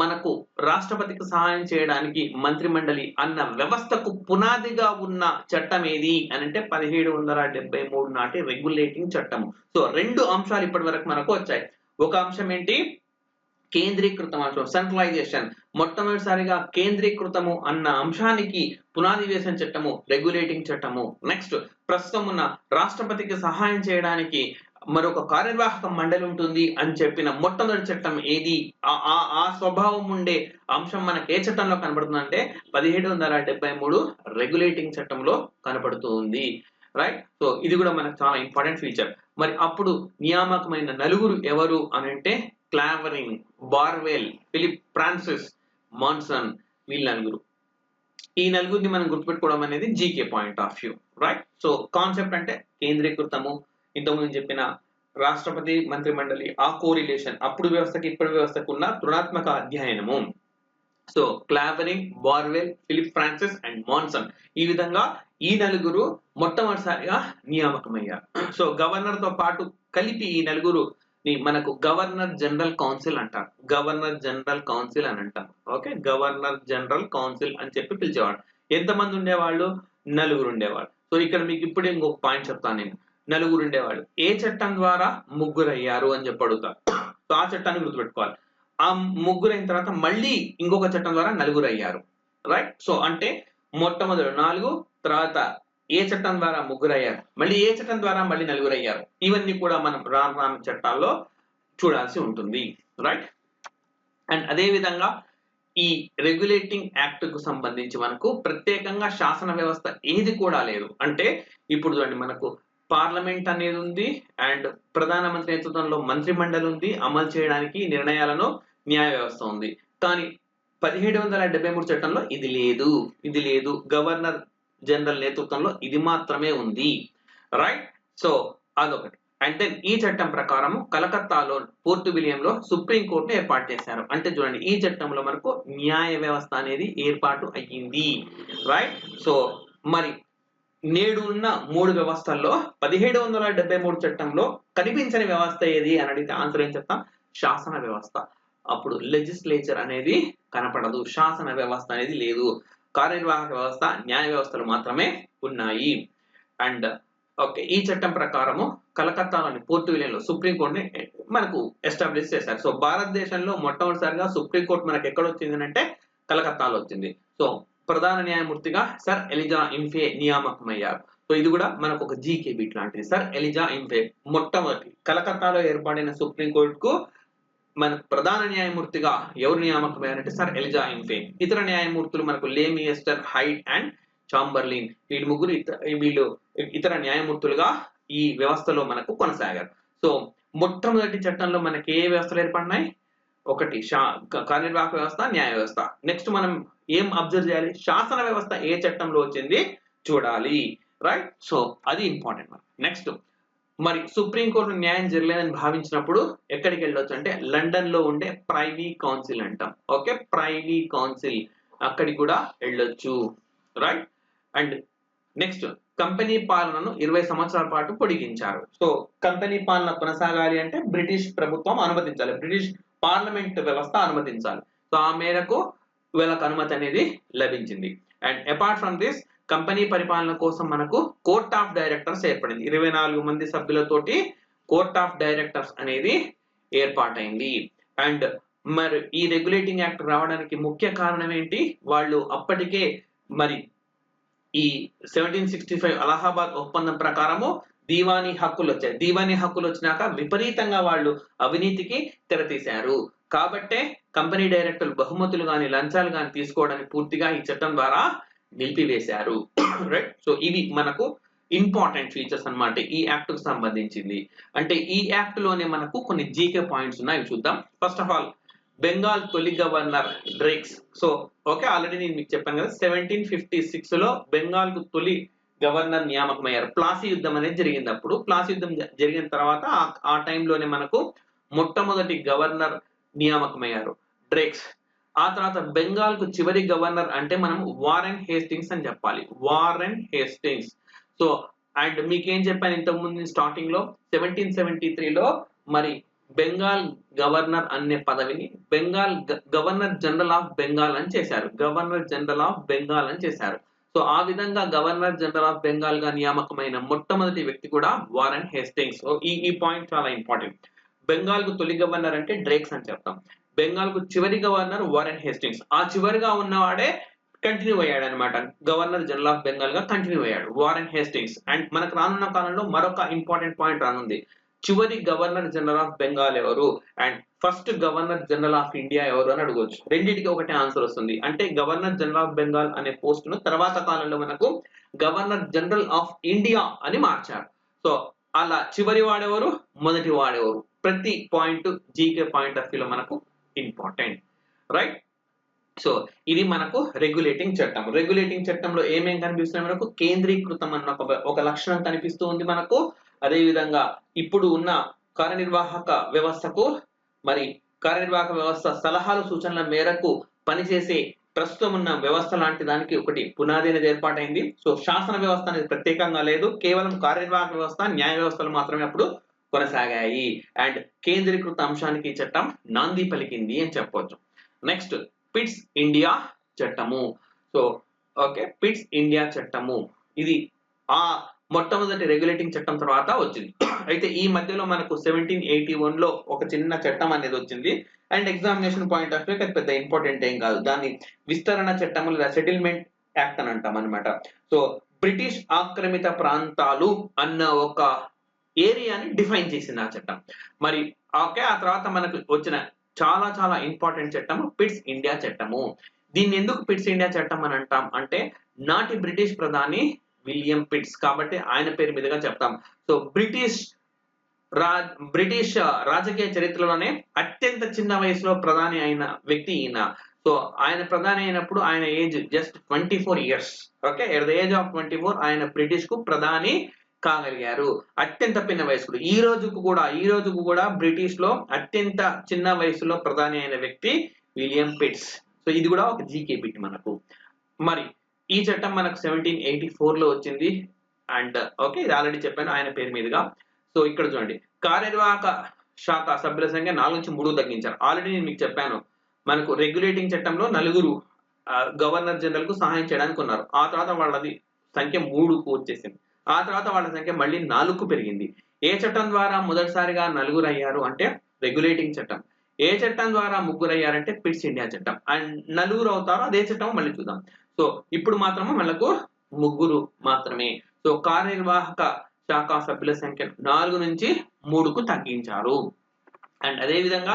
మనకు రాష్ట్రపతికి సహాయం చేయడానికి మంత్రి మండలి అన్న వ్యవస్థకు పునాదిగా ఉన్న చట్టం ఏది అని అంటే 1773 నాటి రెగ్యులేటింగ్ చట్టం. సో 2 అంశాలు ఇప్పటి వరకు మనకు వచ్చాయి. ఒక అంశం ఏంటి, కేంద్రీకృతం అంశం, సెంట్రలైజేషన్. మొట్టమొదటిసారిగా కేంద్రీకృతము అన్న అంశానికి పునాది వేసిన చట్టము రెగ్యులేటింగ్ చట్టము. నెక్స్ట్, ప్రస్తుతం ఉన్న రాష్ట్రపతికి సహాయం చేయడానికి మరొక కార్యనిర్వాహక మండలి ఉంటుంది అని చెప్పిన మొట్టమొదటి చట్టం ఏది, ఆ స్వభావం ఉండే అంశం మనకి ఏ చట్టంలో కనబడుతుంది అంటే 1773 రెగ్యులేటింగ్ చట్టంలో కనబడుతూ ఉంది. రైట్, సో ఇది కూడా మనకు చాలా ఇంపార్టెంట్ ఫీచర్. మరి అప్పుడు నియామకమైన 4 ఎవరు అని అంటే క్లావరింగ్, బార్వెల్, ఫిలిప్ ఫ్రాన్సిస్, మాన్సన్, వీళ్ళ 4. ఈ 4ని మనం గుర్తుపెట్టుకోవడం అనేది GK point of view. Right. So concept అంటే కేంద్రీకృతము, ఇంతకుముందు చెప్పిన రాష్ట్రపతి మంత్రిమండలి ఆ కోరిలేషన్, అప్పుడు వ్యవస్థకి ఇప్పటి వ్యవస్థకు ఉన్న తృణాత్మక అధ్యయనము. So Clavering, Barwell, Philip Francis and Monson, ఈ విధంగా ఈ నలుగురు మొట్టమొదటిసారిగా నియామకమయ్యారు. సో గవర్నర్ తో పాటు కలిపి ఈ నలుగురు మనకు గవర్నర్ జనరల్ కౌన్సిల్ అంటారు. గవర్నర్ జనరల్ కౌన్సిల్ అని అంటాం. ఓకే, గవర్నర్ జనరల్ కౌన్సిల్ అని చెప్పి పిలిచేవాడు. ఎంతమంది ఉండేవాళ్ళు? నలుగురు ఉండేవాళ్ళు. సో ఇక్కడ మీకు ఇప్పుడు ఇంకొక పాయింట్ చెప్తాను నేను. నలుగురు ఉండేవాళ్ళు. ఏ చట్టం ద్వారా ముగ్గురు అయ్యారు అని చెప్పి అడుగుతారు. సో ఆ చట్టాన్ని గుర్తుపెట్టుకోవాలి. ఆ ముగ్గురు అయిన తర్వాత మళ్ళీ ఇంకొక చట్టం ద్వారా నలుగురు అయ్యారు. రైట్. సో అంటే మొట్టమొదటి 4, తర్వాత ఏ చట్టం ద్వారా ముగ్గురు అయ్యారు, మళ్ళీ ఏ చట్టం ద్వారా మళ్ళీ నలుగురు అయ్యారు. ఇవన్నీ కూడా మనం రాను చట్టాల్లో చూడాల్సి ఉంటుంది. రైట్. అండ్ అదే విధంగా ఈ రెగ్యులేటింగ్ యాక్ట్ కు సంబంధించి మనకు ప్రత్యేకంగా శాసన వ్యవస్థ ఏది కూడా లేదు. అంటే ఇప్పుడు చూడండి, మనకు పార్లమెంట్ అనేది ఉంది, అండ్ ప్రధానమంత్రి నేతృత్వంలో మంత్రి మండలి ఉంది, అమలు చేయడానికి నిర్ణయాలను న్యాయ వ్యవస్థ ఉంది. కానీ 1773 చట్టంలో ఇది లేదు. గవర్నర్ జనరల్ నేతృత్వంలో ఇది మాత్రమే ఉంది. రైట్. సో అదొకటి. అండ్ దెన్ ఈ చట్టం ప్రకారం కలకత్తాలో పోర్ట్ విలియంలో సుప్రీం కోర్టును ఏర్పాటు చేశారు. అంటే చూడండి, ఈ చట్టంలో మనకు న్యాయ వ్యవస్థ అనేది ఏర్పాటు అయ్యింది. రైట్. సో మరి నేడు ఉన్న 3 వ్యవస్థల్లో 1773 చట్టంలో కనిపించని వ్యవస్థ ఏది అని అడిగితే ఆన్సర్ ఏం చెప్తాం? శాసన వ్యవస్థ. అప్పుడు లెజిస్లేచర్ అనేది కనపడదు, శాసన వ్యవస్థ అనేది లేదు. కార్యనిర్వాహక వ్యవస్థ, న్యాయ వ్యవస్థలు మాత్రమే ఉన్నాయి. అండ్ ఓకే, ఈ చట్టం ప్రకారము కలకత్తాలోని పోర్ట్ విలియంలో సుప్రీం కోర్టుని మనకు ఎస్టాబ్లిష్ చేశారు. సో భారతదేశంలో మొట్టమొదటిసారిగా సుప్రీం కోర్టు మనకు ఎక్కడ వచ్చింది అంటే కలకత్తాలో వచ్చింది. సో ప్రధాన న్యాయమూర్తిగా సర్ ఎలిజా ఇంఫే నియామకమయ్యారు. సో ఇది కూడా మనకు ఒక జీకే బిట్ లాంటిది. సర్ ఎలిజా ఇంఫే మొట్టమొదటి కలకత్తాలో ఏర్పడిన సుప్రీం కోర్టుకు మన ప్రధాన న్యాయమూర్తిగా ఎవరు నియామకమయ్యారంటే సర్ ఎలిజా ఇంఫే. ఇతర న్యాయమూర్తులు మనకు లేమియస్టర్, హైట్ అండ్ చాంబర్లిన్, వీళ్ళు ఇతర న్యాయమూర్తులుగా ఈ వ్యవస్థలో మనకు కొనసాగారు. సో మొట్టమొదటి చట్టంలో మనకి ఏ వ్యవస్థలు ఏర్పడినాయి? ఒకటి కార్యనిర్వాహక వ్యవస్థ, న్యాయ వ్యవస్థ. నెక్స్ట్ మనం ఏం అబ్జర్వ్ చేయాలి? శాసన వ్యవస్థ ఏ చట్టంలో వచ్చింది చూడాలి. రైట్. సో అది ఇంపార్టెంట్. నెక్స్ట్ మరి సుప్రీంకోర్టు న్యాయం జరగలేదని భావించినప్పుడు ఎక్కడికి వెళ్ళొచ్చు అంటే లండన్ లో ఉండే ప్రైవీ కౌన్సిల్ అంటాం. ఓకే, ప్రైవీ కౌన్సిల్, అక్కడికి కూడా వెళ్ళొచ్చు. రైట్. అండ్ నెక్స్ట్ కంపెనీ పాలనను 20 సంవత్సరాల పాటు పొడిగించారు. సో కంపెనీ పాలన కొనసాగాలి అంటే బ్రిటిష్ ప్రభుత్వం అనుమతించాలి, బ్రిటిష్ పార్లమెంట్ వ్యవస్థ అనుమతించాలి. సో ఆ మేరకు వీళ్ళకి అనుమతి అనేది లభించింది. And apart from this, company పరిపాలన కోసం మనకు కోర్ట్ ఆఫ్ డైరెక్టర్స్ ఏర్పడింది. 24 మంది సభ్యులతోటి కోర్ట్ ఆఫ్ డైరెక్టర్స్ అనేది ఏర్పాటైంది. అండ్ మరి ఈ రెగ్యులేటింగ్ యాక్ట్ రావడానికి ముఖ్య కారణం ఏంటి? వాళ్ళు అప్పటికే మరి ఈ 1765 అలహాబాద్ ఒప్పందం ప్రకారము దీవానీ హక్కులు వచ్చాయి. దీవానీ హక్కులు వచ్చినాక విపరీతంగా వాళ్ళు అవినీతికి తెరతీశారు. కాబట్టే కంపెనీ డైరెక్టర్లు బహుమతులు గాని లంచాలు గాని తీసుకోవడానికి పూర్తిగా ఈ చట్టం ద్వారా నిలిపివేశారు. రైట్. సో ఇవి మనకు ఇంపార్టెంట్ ఫీచర్స్ అన్నమాట ఈ యాక్ట్ కు సంబంధించింది. అంటే ఈ యాక్ట్ లోనే మనకు కొన్ని జీకే పాయింట్స్ ఉన్నాయి, చూద్దాం. ఫస్ట్ ఆఫ్ ఆల్, బెంగాల్ తొలి governor drakes. So okay, already నేను మీకు చెప్పాను కదా, 1756 లో బెంగాల్ కు తొలి గవర్నర్ నియామకమయ్యారు. ప్లాసీ యుద్ధం అనేది జరిగింది. అప్పుడు ప్లాసీ యుద్ధం జరిగిన తర్వాత ఆ టైంలోనే మనకు మొట్టమొదటి గవర్నర్ నియామకమయ్యారు డ్రేక్స్. ఆ తర్వాత బెంగాల్ కు చివరి గవర్నర్ అంటే మనం వారెన్ హేస్టింగ్స్ అని చెప్పాలి, వారెన్ హేస్టింగ్స్. సో అండ్ మీకేం చెప్పాను ఇంతకుముందు స్టార్టింగ్ లో, 1773లో మరి బెంగాల్ గవర్నర్ అనే పదవిని గవర్నర్ జనరల్ ఆఫ్ బెంగాల్ అని చేశారు, గవర్నర్ జనరల్ ఆఫ్ బెంగాల్ అని చేశారు. సో ఆ విధంగా గవర్నర్ జనరల్ ఆఫ్ బెంగాల్ గా నియామకమైన మొట్టమొదటి వ్యక్తి కూడా వారెన్ హేస్టింగ్స్. సో ఈ పాయింట్ చాలా ఇంపార్టెంట్. బెంగాల్ కు తొలి గవర్నర్ అంటే డ్రేక్స్ అని చెప్తాం, బెంగాల్ కు చివరి గవర్నర్ వారెన్ హేస్టింగ్స్. ఆ చివరిగా ఉన్నవాడే కంటిన్యూ అయ్యాడు అనమాట, గవర్నర్ జనరల్ ఆఫ్ బెంగాల్ గా కంటిన్యూ అయ్యాడు వారెన్ హేస్టింగ్స్. అండ్ మనకు రానున్న కాలంలో మరొక ఇంపార్టెంట్ పాయింట్ రానుంది. చివరి గవర్నర్ జనరల్ ఆఫ్ బెంగాల్ ఎవరు and first governor general of India ఎవరు అని అడగవచ్చు. రెండింటికి ఒకటే ఆన్సర్ వస్తుంది. అంటే గవర్నర్ జనరల్ ఆఫ్ బెంగాల్ అనే పోస్ట్ ను తర్వాత కాలంలో మనకు గవర్నర్ జనరల్ ఆఫ్ ఇండియా అని మార్చారు. సో అలా చివరి వాడెవరు, మొదటి వాడెవరు, ప్రతి పాయింట్ జీకే పాయింట్ ఆఫ్ వ్యూలో మనకు ఇంపార్టెంట్. రైట్. సో ఇది మనకు రెగ్యులేటింగ్ చట్టం. రెగ్యులేటింగ్ చట్టంలో ఏమేం కనిపిస్తున్నాయి మనకు? కేంద్రీకృతం అన్న ఒక లక్షణం కనిపిస్తూ ఉంది మనకు. అదే విధంగా ఇప్పుడు ఉన్న కార్యనిర్వాహక వ్యవస్థకు మరి కార్యనిర్వాహక వ్యవస్థ సలహాలు సూచనల మేరకు పనిచేసే ప్రస్తుతం ఉన్న వ్యవస్థ లాంటి దానికి ఒకటి పునాది అనేది ఏర్పాటైంది. సో శాసన వ్యవస్థ అనేది ప్రత్యేకంగా లేదు, కేవలం కార్యనిర్వాహక వ్యవస్థ, న్యాయ వ్యవస్థలు మాత్రమే అప్పుడు కొనసాగాయి. అండ్ కేంద్రీకృత అంశానికి ఈ చట్టం నాంది పలికింది అని చెప్పవచ్చు. నెక్స్ట్ పిట్స్ ఇండియా చట్టము. సో ఓకే, పిట్స్ ఇండియా చట్టము ఇది ఆ మొట్టమొదటి రెగ్యులేటింగ్ చట్టం తర్వాత వచ్చింది. అయితే ఈ మధ్యలో మనకు 1781 లో ఒక చిన్న చట్టం అనేది వచ్చింది. And examination point of view అది పెద్ద ఇంపార్టెంట్ ఏం కాదు. దాన్ని విస్తరణ చట్టము లేదా సెటిల్మెంట్ యాక్ట్ అని అంటాం అనమాట. సో బ్రిటిష్ ఆక్రమిత ప్రాంతాలు అన్న ఒక ఏరియాని డిఫైన్ చేసింది ఆ చట్టం. మరి ఓకే, ఆ తర్వాత మనకు వచ్చిన చాలా చాలా ఇంపార్టెంట్ చట్టము పిట్స్ ఇండియా చట్టము. దీన్ని ఎందుకు పిట్స్ ఇండియా చట్టం అని అంటాం అంటే నాటి బ్రిటిష్ ప్రధాని విలియం పిట్స్, కాబట్టి ఆయన పేరు మీదుగా చెప్తాం. సో బ్రిటిష్ రాజకీయ చరిత్రలోనే అత్యంత చిన్న వయసులో ప్రధాని అయిన వ్యక్తి ఈయన. సో ఆయన ప్రధాని అయినప్పుడు ఆయన age just 24 years. Okay, at the age of 24 ఆయన బ్రిటిష్ కు ప్రధాని కాగలిగారు. అత్యంత పిన్న వయస్కుడు. ఈ రోజుకు కూడా బ్రిటిష్ లో అత్యంత చిన్న వయసులో ప్రధాని అయిన వ్యక్తి విలియం పిట్స్. సో ఇది కూడా ఒక జీకే బిట్ మనకు. మరి ఈ చట్టం మనకు 1784 లో వచ్చింది. అండ్ ఓకే, ఇది ఆల్రెడీ చెప్పాను ఆయన పేరు మీదుగా. సో ఇక్కడ చూడండి, కార్యనిర్వాహక శాఖ సభ్యుల సంఖ్య 4 నుంచి 3 తగ్గించారు. ఆల్రెడీ నేను మీకు చెప్పాను, మనకు రెగ్యులేటింగ్ చట్టంలో 4 గవర్నర్ జనరల్ కు సహాయం చేయడానికి ఉన్నారు. ఆ తర్వాత వాళ్ళది సంఖ్య 3కు వచ్చేసింది. ఆ తర్వాత వాళ్ళ సంఖ్య మళ్ళీ 4కు పెరిగింది. ఏ చట్టం ద్వారా మొదటిసారిగా 4 అయ్యారు అంటే రెగ్యులేటింగ్ చట్టం. ఏ చట్టం ద్వారా 3 అయ్యారంటే పిట్స్ ఇండియా చట్టం. అండ్ 4 అవుతారో అదే చట్టం మళ్ళీ చూద్దాం. సో ఇప్పుడు మాత్రమే మనకు 3 మాత్రమే. సో కార్యనిర్వాహక శాఖ సభ్యుల సంఖ్య 4 నుంచి 3కు తగ్గించారు. అండ్ అదే విధంగా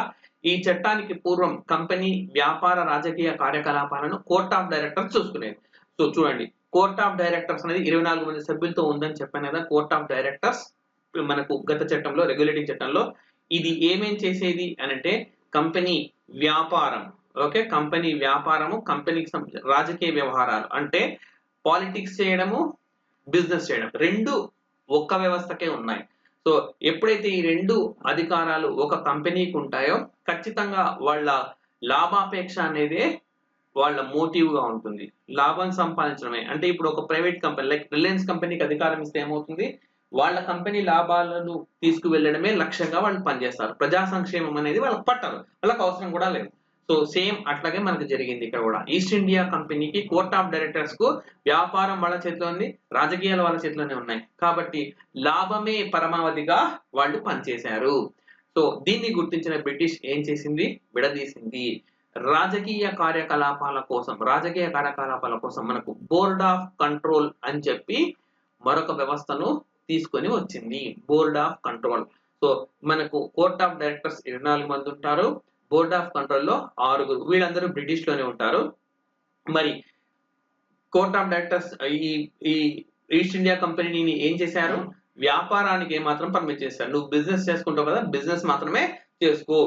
ఈ చట్టానికి పూర్వం కంపెనీ వ్యాపార రాజకీయ కార్యకలాపాలను కోర్ట్ ఆఫ్ డైరెక్టర్స్ చూసుకునేది. సో చూడండి, కోర్ట్ ఆఫ్ డైరెక్టర్స్ అనేది 24 మంది సభ్యులతో ఉందని చెప్పాను కదా. కోర్ట్ ఆఫ్ డైరెక్టర్స్ మనకు గత చట్టంలో, రెగ్యులేటింగ్ చట్టంలో ఇది ఏమేం చేసేది అనంటే కంపెనీ వ్యాపారం, ఓకే, కంపెనీ వ్యాపారము, కంపెనీకి రాజకీయ వ్యవహారాలు అంటే పాలిటిక్స్ చేయడము, బిజినెస్ చేయడం, రెండు ఒక్క వ్యవస్థకే ఉన్నాయి. సో ఎప్పుడైతే ఈ 2 అధికారాలు ఒక కంపెనీకి ఉంటాయో ఖచ్చితంగా వాళ్ళ లాభాపేక్ష అనేది వాళ్ళ మోటివ్ గా ఉంటుంది. లాభం సంపాదించడమే. అంటే ఇప్పుడు ఒక ప్రైవేట్ కంపెనీ లైక్ రిలయన్స్ కంపెనీకి అధికారం ఇస్తే ఏమవుతుంది, వాళ్ళ కంపెనీ లాభాలను తీసుకువెళ్ళడమే లక్ష్యంగా వాళ్ళు పనిచేస్తారు. ప్రజా సంక్షేమం అనేది వాళ్ళకి పట్టదు, వాళ్ళకి అవసరం కూడా లేదు. సో సేమ్ అట్లాగే మనకు జరిగింది ఇక్కడ కూడా. ఈస్ట్ ఇండియా కంపెనీకి కోర్ట్ ఆఫ్ డైరెక్టర్స్ కు వ్యాపారం వాళ్ళ చేతిలో ఉంది, రాజకీయాలు వాళ్ళ చేతిలోనే ఉన్నాయి. కాబట్టి లాభమే పరమావధిగా వాళ్ళు పనిచేశారు. సో దీన్ని గుర్తించిన బ్రిటిష్ ఏం చేసింది, విడదీసింది. రాజకీయ కార్యకలాపాల కోసం మనకు బోర్డ్ ఆఫ్ కంట్రోల్ అని చెప్పి మరొక వ్యవస్థను తీసుకొని వచ్చింది. Board of control. సో మనకు కోర్ట్ ఆఫ్ డైరెక్టర్స్ 24 మంది ఉంటారు, బోర్డ్ ఆఫ్ కంట్రోల్ లో 6. వీళ్ళందరూ బ్రిటిష్ లోనే ఉంటారు. మరి కోర్ట్ ఆఫ్ డైరెక్టర్స్ ఈ ఈస్ట్ ఇండియా కంపెనీని ఏం చేశారు, వ్యాపారానికి ఏమాత్రం పర్మిట్ చేశారు. నువ్వు బిజినెస్ చేసుకుంటావు కదా, బిజినెస్ మాత్రమే చేసుకో,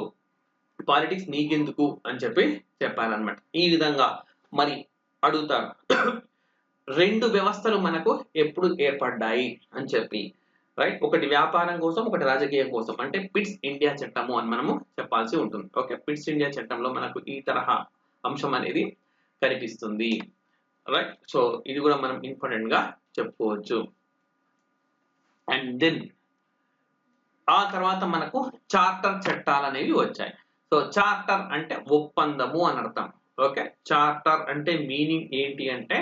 పాలిటిక్స్ నీకెందుకు అని చెప్పి చెప్పారనమాట. ఈ విధంగా మరి అడుగుతారు 2 వ్యవస్థలు మనకు ఎప్పుడు ఏర్పడ్డాయి అని చెప్పి, రైట్. ఒకటి వ్యాపారం కోసం, ఒకటి రాజకీయం కోసం. అంటే పిట్స్ ఇండియా చట్టము అని మనము చెప్పాల్సి ఉంటుంది. ఓకే, పిట్స్ ఇండియా చట్టంలో మనకు ఈ తరహా అంశం అనేది కనిపిస్తుంది, రైట్. సో ఇది కూడా మనం ఇంపార్టెంట్ గా చెప్పుకోవచ్చు. అండ్ దెన్ ఆ తర్వాత మనకు చార్టర్ చట్టాలు అనేవి వచ్చాయి. సో చార్టర్ అంటే ఒప్పందము అని అర్థం. ఓకే, చార్టర్ అంటే మీనింగ్ ఏంటి అంటే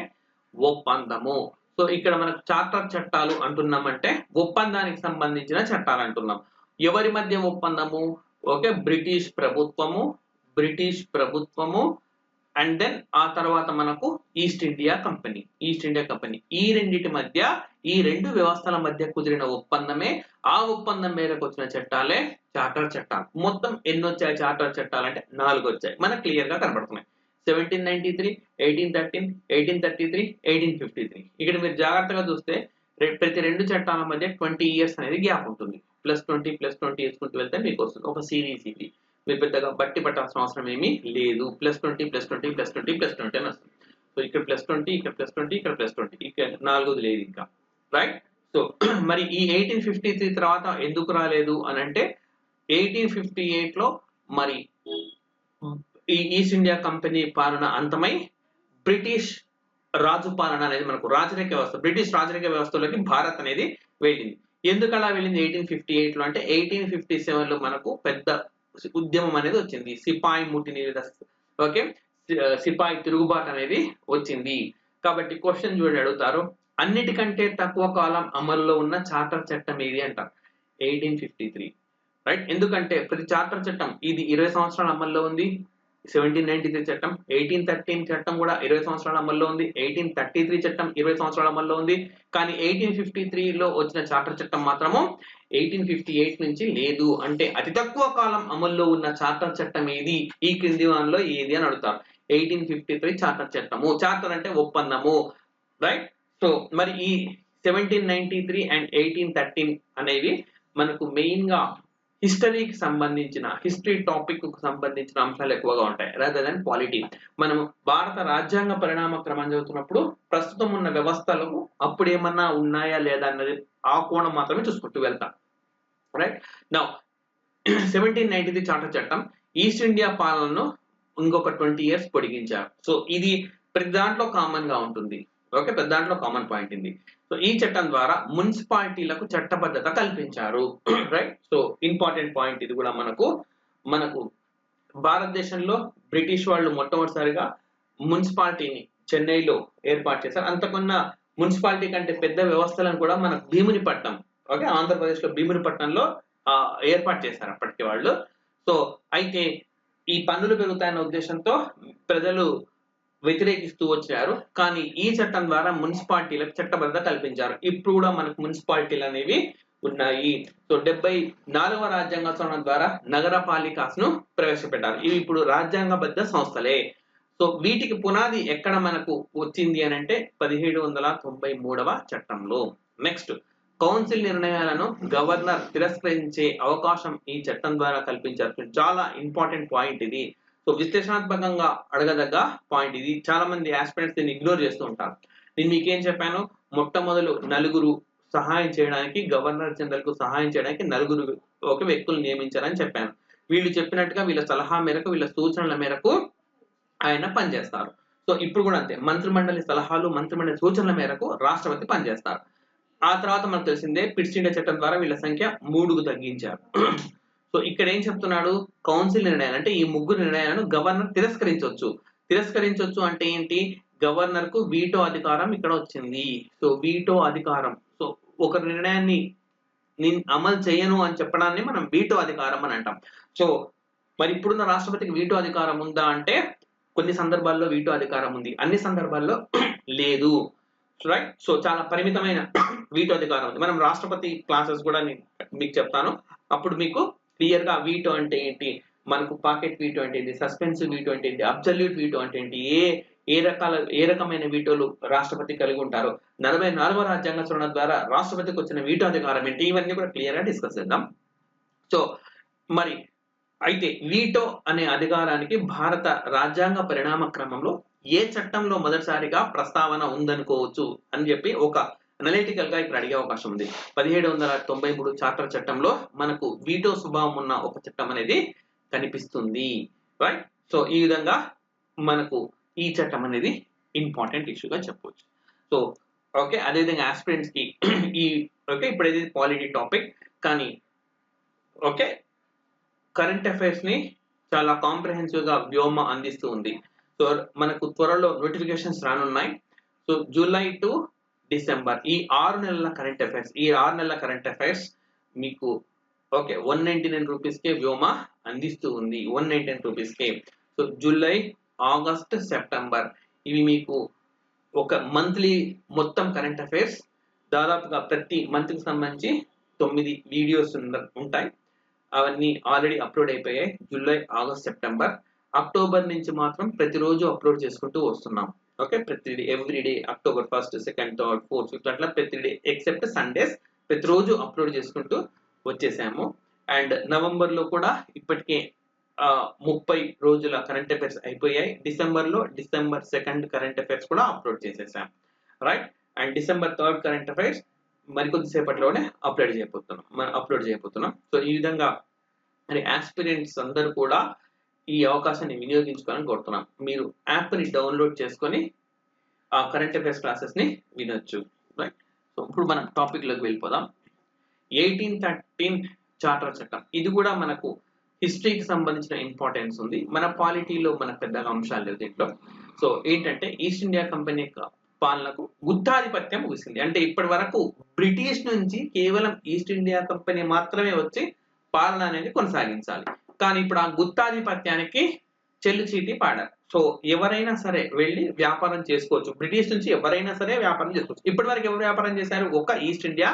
ఒప్పందము. సో ఇక్కడ మనకు చార్టర్ చట్టాలు అంటున్నామంటే ఒప్పందానికి సంబంధించిన చట్టాలు అంటున్నాం. ఎవరి మధ్య ఒప్పందము, ఓకే, బ్రిటిష్ ప్రభుత్వము అండ్ దెన్ ఆ తర్వాత మనకు ఈస్ట్ ఇండియా కంపెనీ. ఈ రెండిటి మధ్య, ఈ 2 వ్యవస్థల మధ్య కుదిరిన ఒప్పందమే, ఆ ఒప్పందం మేరకు వచ్చిన చట్టాలే చార్టర్ చట్టాలు. మొత్తం ఎన్ని వచ్చాయి చార్టర్ చట్టాలు అంటే 4 వచ్చాయి. మనకు క్లియర్ గా కనబడుతున్నాయి. 1793, 1813, 1833, 1853. ఇక్కడ మీరు జాగ్రత్తగా చూస్తే ప్రతి 2 చట్టాల మధ్య 20 years అనేది గ్యాప్ ఉంటుంది. +20 +20 వేసుకుంటూ వెళ్తే మీకు వస్తుంది ఒక సిరీస్ ఇది. మీరు పెద్దగా బట్టి పట్టాల్సిన అవసరం ఏమీ లేదు. +20 +20 +20 +20 అని వస్తుంది. సో ఇక్కడ +20 ఇక్కడ +20 ఇక్కడ +20 ఇక్కడ 4ది లేదు ఇంకా, రైట్. సో మరి ఈ 1853 తర్వాత ఎందుకు రాలేదు అని అంటే 1858లో మరి ఈ ఈస్ట్ ఇండియా కంపెనీ పాలన అంతమై బ్రిటిష్ రాజు పాలన అనేది మనకు రాజరిక వ్యవస్థ, బ్రిటిష్ రాజరిక వ్యవస్థలోకి భారత్ అనేది వెళ్ళింది. ఎందుకు అలా వెళ్ళింది 1858లో అంటే 1857లో మనకు పెద్ద ఉద్యమం అనేది వచ్చింది. సిపాయి ముట్టిని, ఓకే, సిపాయి తిరుగుబాటు అనేది వచ్చింది. కాబట్టి క్వశ్చన్ చూడండి అడుగుతారు, అన్నిటికంటే తక్కువ కాలం అమల్లో ఉన్న చార్టర్ చట్టం ఏది అంటారు? 1853, రైట్. ఎందుకంటే ప్రతి చార్టర్ చట్టం ఇది 20 సంవత్సరాల అమల్లో ఉంది. 1793 చట్టం, 1813 చట్టం కూడా 20 సంవత్సరాల అమల్లో ఉంది. 1833 చట్టం 20 సంవత్సరాల అమల్లో ఉంది. కానీ 1853లో వచ్చిన చార్టర్ చట్టం మాత్రము 1858 నుంచి లేదు. అంటే అతి తక్కువ కాలం అమల్లో ఉన్న చార్టర్ చట్టం ఏది, ఈ క్రింది వానిలో ఏది అని అడుగుతారు. 1853 చార్టర్ చట్టము. చార్టర్ అంటే ఒప్పందము, రైట్. సో మరి ఈ 1793 అండ్ 1813 అనేవి మనకు మెయిన్ గా హిస్టరీకి సంబంధించిన, హిస్టరీ టాపిక్ కు సంబంధించిన అంశాలు ఎక్కువగా ఉంటాయి రాదర్ దెన్ పాలిటీ. మనము భారత రాజ్యాంగ పరిణామ క్రమం చదువుతున్నప్పుడు ప్రస్తుతం ఉన్న వ్యవస్థలకు అప్పుడు ఏమన్నా ఉన్నాయా లేదా అన్నది ఆ కోణం మాత్రమే చూసుకుంటూ వెళ్తాం, రైట్. నౌ 1793 చార్టర్ చట్టం ఈస్ట్ ఇండియా పాలనను ఇంకొక 20 years పొడిగించారు. సో ఇది ప్రతి దాంట్లో కామన్ గా ఉంటుంది, ఓకే, ప్రతి దాంట్లో కామన్ పాయింట్ ఇది. సో ఈ చట్టం ద్వారా మున్సిపాలిటీలకు చట్టబద్ధత కల్పించారు, రైట్. సో ఇంపార్టెంట్ పాయింట్ ఇది కూడా మనకు భారతదేశంలో బ్రిటిష్ వాళ్ళు మొట్టమొదటిసారిగా మున్సిపాలిటీని చెన్నైలో ఏర్పాటు చేశారు. అంతకున్న మున్సిపాలిటీ కంటే పెద్ద వ్యవస్థలను కూడా మనకు భీమునిపట్నం, ఓకే, ఆంధ్రప్రదేశ్ లో భీమునిపట్నంలో ఏర్పాటు చేశారు అప్పటికి వాళ్ళు. సో అయితే ఈ పన్నులు పెరుగుతాయన్న ఉద్దేశంతో ప్రజలు వ్యతిరేకిస్తూ వచ్చారు. కానీ ఈ చట్టం ద్వారా మున్సిపాలిటీలకు చట్టబద్ధత కల్పించారు. ఇప్పుడు కూడా మనకు మున్సిపాలిటీలు అనేవి ఉన్నాయి. సో 74వ రాజ్యాంగ సవరణ ద్వారా నగరపాలికను ప్రవేశపెట్టారు. ఇవి ఇప్పుడు రాజ్యాంగబద్ధ సంస్థలే. సో వీటికి పునాది ఎక్కడ మనకు వచ్చింది అని అంటే 1793వ చట్టంలో. నెక్స్ట్, కౌన్సిల్ నిర్ణయాలను గవర్నర్ తిరస్కరించే అవకాశం ఈ చట్టం ద్వారా కల్పించారు. చాలా ఇంపార్టెంట్ పాయింట్ ఇది. సో విశ్లేషణాత్మకంగా అడగదగ్గ పాయింట్ ఇది. చాలా మంది ఆస్పిరెంట్స్ దీన్ని ఇగ్నోర్ చేస్తూ ఉంటారు. నేను మీకేం చెప్పాను, మొట్టమొదలు నలుగురు సహాయం చేయడానికి, గవర్నర్ జనరల్ కు సహాయం చేయడానికి నలుగురు ఒక వ్యక్తులు నియమించారని చెప్పాను. వీళ్ళు చెప్పినట్టుగా వీళ్ళ సలహా మేరకు, వీళ్ళ సూచనల మేరకు ఆయన పనిచేస్తారు. సో ఇప్పుడు కూడా అంతే, మంత్రిమండలి సలహాలు, మంత్రిమండలి సూచనల మేరకు రాష్ట్రపతి పనిచేస్తారు. ఆ తర్వాత మనకు తెలిసిందే పిట్స్ ఇండియా చట్టం ద్వారా వీళ్ళ సంఖ్య 3కు తగ్గించారు. సో ఇక్కడ ఏం చెప్తున్నాడు, కౌన్సిల్ నిర్ణయాలు అంటే ఈ ముగ్గురు నిర్ణయాలను గవర్నర్ తిరస్కరించవచ్చు అంటే ఏంటి, గవర్నర్ కు వీటో అధికారం ఇక్కడ వచ్చింది. సో వీటో అధికారం, సో ఒక నిర్ణయాన్ని నేను అమలు చేయను అని చెప్పడాన్ని మనం వీటో అధికారం అని అంటాం. సో మరి ఇప్పుడున్న రాష్ట్రపతికి వీటో అధికారం ఉందా అంటే కొన్ని సందర్భాల్లో వీటో అధికారం ఉంది, అన్ని సందర్భాల్లో లేదు, రైట్. సో చాలా పరిమితమైన వీటో అధికారం ఉంది. మనం రాష్ట్రపతి క్లాసెస్ కూడా మీకు చెప్తాను, అప్పుడు మీకు క్లియర్ గా వీటో అంటే ఏంటి, మనకు పాకెట్ వీటో అంటే ఏంటి, సస్పెన్సివ్ వీటో అంటే ఏంటి, అబ్సల్యూట్ వీటో అంటే ఏంటి, ఏ రకమైన వీటోలు రాష్ట్రపతి కలిగి ఉంటారు, 44వ రాజ్యాంగ సవరణ ద్వారా రాష్ట్రపతికి వచ్చిన వీటో అధికారం ఏంటి, ఇవన్నీ కూడా క్లియర్ గా డిస్కస్ చేద్దాం. సో మరి అయితే వీటో అనే అధికారానికి భారత రాజ్యాంగ పరిణామ క్రమంలో ఏ చట్టంలో మొదటిసారిగా ప్రస్తావన ఉందనుకోవచ్చు అని చెప్పి ఒక అనలిటికల్ గా ఇక్కడ అడిగే అవకాశం ఉంది. 1793 చార్టర్ చట్టంలో మనకు వీటో స్వభావం ఉన్న ఒక చట్టం అనేది కనిపిస్తుంది, రైట్. సో ఈ విధంగా మనకు ఈ చట్టం అనేది ఇంపార్టెంట్ ఇష్యూగా చెప్పవచ్చు. సో ఓకే, అదేవిధంగా ఆస్పిరెంట్స్ కి ఈ ఓకే ఇప్పుడు ఇది పాలిటీ టాపిక్, కానీ ఓకే కరెంట్ అఫైర్స్ ని చాలా కాంప్రహెన్సివ్ గా వ్యోమ అందిస్తూ ఉంది. సో మనకు త్వరలో నోటిఫికేషన్స్ రానున్నాయి. సో జూలై టు డిసెంబర్ ఈ 6 నెలల కరెంట్ అఫైర్స్ మీకు ఓకే 199 రూపీస్కే వ్యోమ అందిస్తూ ఉంది, 199 రూపీస్కే. సో జూలై, ఆగస్ట్, సెప్టెంబర్ ఇవి మీకు ఒక మంత్లీ మొత్తం కరెంట్ అఫైర్స్, దాదాపుగా ప్రతి మంత్ కి సంబంధించి 9 వీడియోస్ ఉంటాయి. అవన్నీ ఆల్రెడీ అప్లోడ్ అయిపోయాయి. July, August, September. అక్టోబర్ నుంచి మాత్రం ప్రతిరోజు అప్లోడ్ చేసుకుంటూ వస్తున్నాం. ఓకే, ప్రతి every day, October 1st, 2nd, 3rd, 4th, 5th అట్లా ప్రతి డే ఎక్సెప్ట్ సండేస్ ప్రతిరోజు అప్లోడ్ చేసుకుంటూ వచ్చేసాము. అండ్ నవంబర్ లో కూడా ఇప్పటికే 30 రోజుల కరెంట్ అఫైర్స్ అయిపోయాయి. డిసెంబర్ 2 కరెంట్ అఫైర్స్ కూడా అప్లోడ్ చేసేసాం, right. And December 3 current affairs మరికొద్ది సేపట్లోనే అప్లోడ్ చేయబోతున్నాం. సో ఈ విధంగా మరి ఆస్పిరెంట్స్ అందరూ కూడా ఈ అవకాశాన్ని వినియోగించుకోవాలని కోరుతున్నాం. మీరు యాప్ని డౌన్లోడ్ చేసుకొని ఆ కరెంట్ అఫైర్స్ క్లాసెస్ ని వినొచ్చు, రైట్. సో ఇప్పుడు మనం టాపిక్ లోకి వెళ్ళిపోదాం. 1813 చార్టర్ చట్టం, ఇది కూడా మనకు హిస్టరీకి సంబంధించిన ఇంపార్టెన్స్ ఉంది. మన పాలిటీలో మన పెద్దగా అంశాలు లేవు దీంట్లో. సో ఏంటంటే ఈస్ట్ ఇండియా కంపెనీ యొక్క పాలనకు గుత్తాధిపత్యం ముగిసింది. అంటే ఇప్పటి వరకు బ్రిటిష్ నుంచి కేవలం ఈస్ట్ ఇండియా కంపెనీ మాత్రమే వచ్చి పాలన అనేది కొనసాగించాలి. కానీ ఇప్పుడు ఆ గుత్తాధిపత్యానికి చెల్లుచీటి పాడారు. సో ఎవరైనా సరే వెళ్ళి వ్యాపారం చేసుకోవచ్చు. బ్రిటిష్ నుంచి ఎవరైనా సరే వ్యాపారం చేసుకోవచ్చు. ఇప్పటి వరకు ఎవరు వ్యాపారం చేశారు? ఒక ఈస్ట్ ఇండియా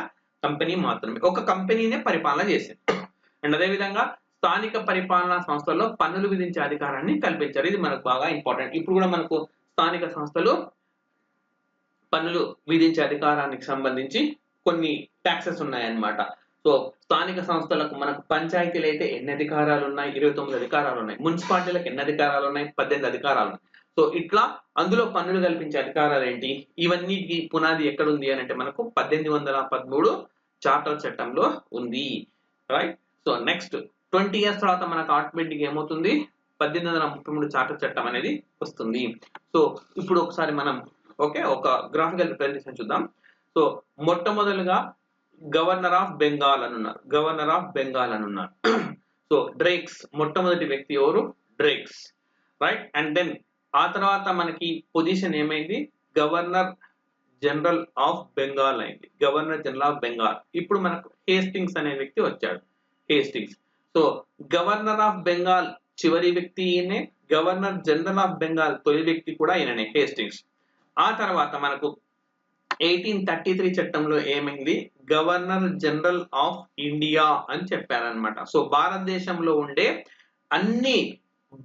కంపెనీ మాత్రమే, ఒక కంపెనీనే పరిపాలన చేసింది. అండ్ అదేవిధంగా స్థానిక పరిపాలనా సంస్థల్లో పన్నులు విధించే అధికారాన్ని కల్పించారు. ఇది మనకు బాగా ఇంపార్టెంట్. ఇప్పుడు కూడా మనకు స్థానిక సంస్థలు పన్నులు విధించే అధికారానికి సంబంధించి కొన్ని ట్యాక్సెస్ ఉన్నాయన్నమాట. సో స్థానిక సంస్థలకు మనకు పంచాయతీలు అయితే ఎన్ని అధికారాలు ఉన్నాయి? 29 అధికారాలు ఉన్నాయి. మున్సిపాలిటీలకు ఎన్ని అధికారాలు ఉన్నాయి? 18 అధికారాలు ఉన్నాయి. సో ఇట్లా అందులో పన్నులు కల్పించే అధికారాలు ఏంటి? ఇవన్నిటికి పునాది ఎక్కడుంది అని అంటే మనకు 1813 చార్టర్ చట్టంలో ఉంది, రైట్. సో నెక్స్ట్ 20 years తర్వాత మనకు ఆటోమేటిక్ ఏమవుతుంది? 1833 చార్టర్ చట్టం అనేది వస్తుంది. సో ఇప్పుడు ఒకసారి మనం ఒక గ్రాఫికల్ రిప్రజెంటేషన్ చూద్దాం. సో మొట్టమొదలుగా గవర్నర్ ఆఫ్ బెంగాల్ అని ఉన్నారు. సో డ్రేక్స్, మొట్టమొదటి వ్యక్తి ఎవరు? Drakes, right. అండ్ దెన్ ఆ తర్వాత మనకి పొజిషన్ ఏమైంది? గవర్నర్ జనరల్ ఆఫ్ బెంగాల్ అయింది. ఇప్పుడు మనకు హేస్టింగ్స్ అనే వ్యక్తి వచ్చాడు. సో గవర్నర్ ఆఫ్ బెంగాల్ చివరి వ్యక్తి ఈయనే, గవర్నర్ జనరల్ ఆఫ్ బెంగాల్ తొలి వ్యక్తి కూడా ఈయననే, హేస్టింగ్స్. ఆ తర్వాత మనకు 1833 చట్టంలో ఏమైంది? గవర్నర్ జనరల్ ఆఫ్ ఇండియా అని చెప్పారనమాట. సో భారతదేశంలో ఉండే అన్ని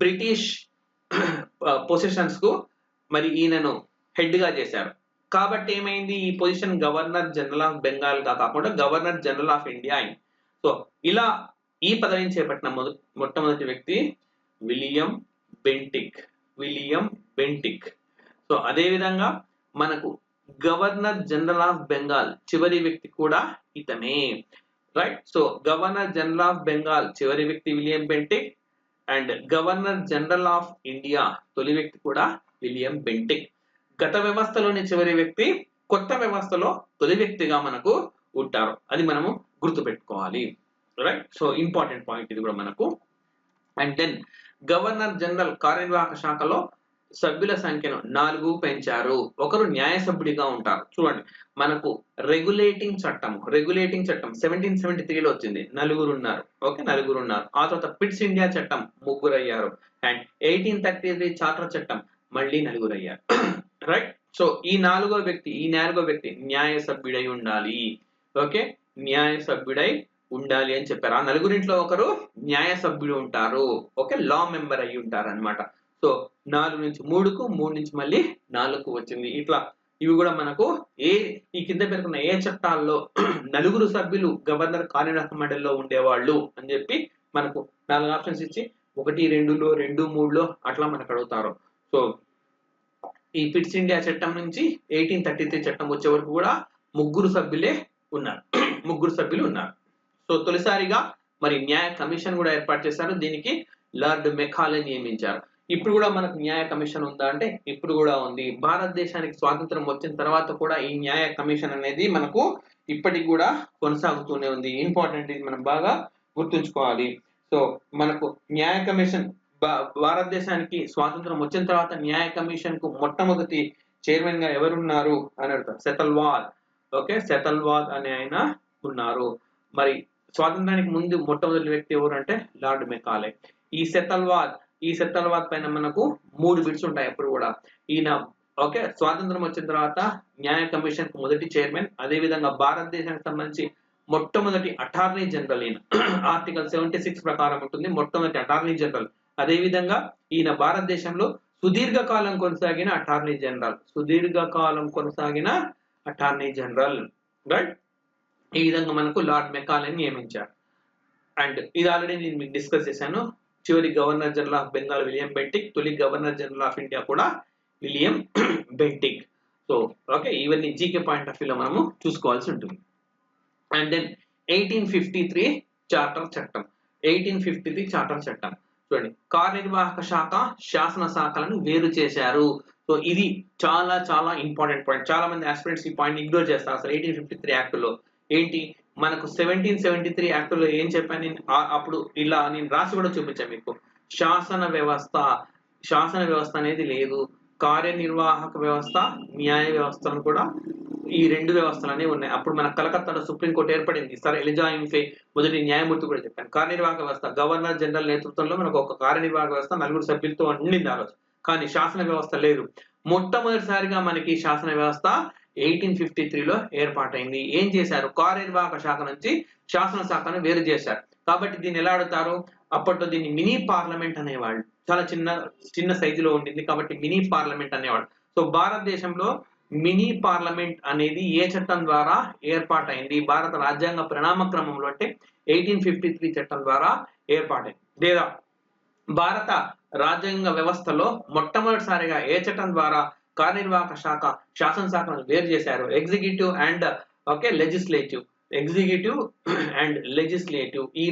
బ్రిటిష్ పొజిషన్స్ కు మరి ఈయనను హెడ్ గా చేశారు. కాబట్టి ఏమైంది? ఈ position governor general of Bengal గా కాకుండా గవర్నర్ జనరల్ ఆఫ్ ఇండియా అయింది. సో ఇలా ఈ పదవిని చేపట్టిన మొట్టమొదటి వ్యక్తి విలియం బెంటిక్. సో అదే విధంగా మనకు గవర్నర్ జనరల్ ఆఫ్ బెంగాల్ చివరి వ్యక్తి కూడా ఇతనే, right. So governor general of Bengal చివరి వ్యక్తి William Bentinck and governor general of India తొలి వ్యక్తి కూడా విలియం బెంటిక్. గత వ్యవస్థలోని చివరి వ్యక్తి, కొత్త వ్యవస్థలో తొలి వ్యక్తిగా మనకు ఉంటారు. అది మనము గుర్తుపెట్టుకోవాలి, రైట్. సో ఇంపార్టెంట్ పాయింట్ ఇది కూడా మనకు. అండ్ దెన్ గవర్నర్ జనరల్ కార్యనిర్వాహక శాఖలో సభ్యుల సంఖ్యను 4 పెంచారు. ఒకరు న్యాయ సభ్యుడిగా ఉంటారు. చూడండి, మనకు రెగ్యులేటింగ్ చట్టం 1773లో వచ్చింది, నలుగురు ఉన్నారు. ఆ తర్వాత పిట్స్ ఇండియా చట్టం 3 అయ్యారు. అండ్ 1833 చార్టర్ చట్టం మళ్ళీ 4 అయ్యారు, రైట్. సో ఈ నాలుగో వ్యక్తి న్యాయ సభ్యుడై ఉండాలి. న్యాయ సభ్యుడై ఉండాలి అని చెప్పారు. ఆ నలుగురింట్లో ఒకరు న్యాయ సభ్యుడు ఉంటారు, లా మెంబర్ అయి ఉంటారు అనమాట. సో 4 నుంచి 3కు, 3 నుంచి మళ్ళీ 4కు వచ్చింది. ఇట్లా ఇవి కూడా మనకు ఈ కింద పేర్కొన్న ఏ చట్టాల్లో 4 సభ్యులు గవర్నర్ కార్యనిర్వాహక మండలిలో ఉండేవాళ్ళు అని చెప్పి మనకు 4 ఆప్షన్స్ ఇచ్చి 1, 2లో 2, 3లో అట్లా మనకు అడుగుతారు. సో ఈ పిట్స్ ఇండియా చట్టం నుంచి 1833 చట్టం వచ్చే వరకు కూడా 3 సభ్యులు ఉన్నారు. సో తొలిసారిగా మరి న్యాయ కమిషన్ కూడా ఏర్పాటు చేశారు. దీనికి లార్డ్ మెకాలే నియమించారు. ఇప్పుడు కూడా మనకు న్యాయ కమిషన్ ఉందా అంటే ఇప్పుడు కూడా ఉంది. భారతదేశానికి స్వాతంత్రం వచ్చిన తర్వాత కూడా ఈ న్యాయ కమిషన్ అనేది మనకు ఇప్పటికి కూడా కొనసాగుతూనే ఉంది. ఇంపార్టెంట్, ఇది మనం బాగా గుర్తుంచుకోవాలి. సో మనకు న్యాయ కమిషన్ భారతదేశానికి స్వాతంత్రం వచ్చిన తర్వాత న్యాయ కమిషన్ కు మొట్టమొదటి చైర్మన్ గా ఎవరున్నారు అని అడుగుతారు. సెతల్వాద్ అనే ఆయన ఉన్నారు. మరి స్వాతంత్రానికి ముందు మొట్టమొదటి వ్యక్తి ఎవరు అంటే లార్డ్ మెకాలే. ఈ సెతల్వాద్ పైన మనకు 3 బిట్స్ ఉంటాయి ఎప్పుడు కూడా. ఈయన స్వాతంత్రం వచ్చిన తర్వాత న్యాయ కమిషన్ కు మొదటి చైర్మన్, అదే విధంగా భారతదేశానికి సంబంధించి మొట్టమొదటి అటార్నీ జనరల్. ఈయన ఆర్టికల్ 76 ప్రకారం ఉంటుంది, మొట్టమొదటి అటార్నీ జనరల్. అదే విధంగా ఈయన భారతదేశంలో సుదీర్ఘకాలం కొనసాగిన అటార్నీ జనరల్, రైట్. ఈ విధంగా మనకు లార్డ్ మెకాలే నియమించారు. అండ్ ఇది ఆల్రెడీ నేను మీకు డిస్కస్ చేశాను. చివరి governor general of Bengal William Bentinck, తొలి గవర్నర్ జనరల్ ఆఫ్ ఇండియా కూడా విలియం బెంటిక్. సో ఓకే, ఇవన్నీ జీకే పాయింట్ ఆఫ్ వ్యూలో మనము చూసుకోవాల్సి ఉంటుంది. అండ్ దెన్ 1853 చార్టర్ చట్టం. 1853 చార్టర్ చట్టం చూడండి, కార్యనిర్వాహక శాఖ శాసన శాఖలను వేరు చేశారు. సో ఇది చాలా చాలా ఇంపార్టెంట్ పాయింట్. చాలా మంది ఆస్పిరెంట్స్ ఈ పాయింట్ ఇగ్నోర్ చేస్తారు. అసలు 1853 యాక్ట్ లో ఏంటి, మనకు 1773 యాక్ట్ లో ఏం చెప్పాను నేను అప్పుడు, ఇలా నేను రాసి కూడా చూపించాను మీకు. శాసన వ్యవస్థ అనేది లేదు, కార్యనిర్వాహక వ్యవస్థ, న్యాయ వ్యవస్థను కూడా, ఈ రెండు వ్యవస్థలు అనేవి ఉన్నాయి. అప్పుడు మన కలకత్తాలో సుప్రీంకోర్టు ఏర్పడింది. సర్ ఎలిజా ఇంఫే మొదటి న్యాయమూర్తి కూడా చెప్పాను. కార్యనిర్వాహక వ్యవస్థ గవర్నర్ జనరల్ నేతృత్వంలో మనకు ఒక కార్యనిర్వాహక వ్యవస్థ 4 సభ్యులతో ఉండింది ఆ రోజు, కానీ శాసన వ్యవస్థ లేదు. మొట్టమొదటిసారిగా మనకి శాసన వ్యవస్థ 1853లో ఏర్పాటైంది. ఏం చేశారు, కార్యనిర్వాహక శాఖ నుంచి శాసన శాఖను వేరు చేశారు. కాబట్టి దీన్ని ఎలా అడుగుతారు, అప్పట్లో దీన్ని మినీ పార్లమెంట్ అనేవాళ్ళు. చాలా చిన్న సైజులో ఉండింది కాబట్టి మినీ పార్లమెంట్ అనేవాళ్ళు. సో భారతదేశంలో మినీ పార్లమెంట్ అనేది ఏ చట్టం ద్వారా ఏర్పాటైంది, భారత రాజ్యాంగ ప్రణామ క్రమంలో అంటే 1853 చట్టం ద్వారా ఏర్పాటైంది. లేదా భారత రాజ్యాంగ వ్యవస్థలో మొట్టమొదటిసారిగా ఏ చట్టం ద్వారా కార్యనిర్వాహక శాఖ శాసనశాఖను వేరు చేశారు, executive and legislative. Executive and legislative ఈ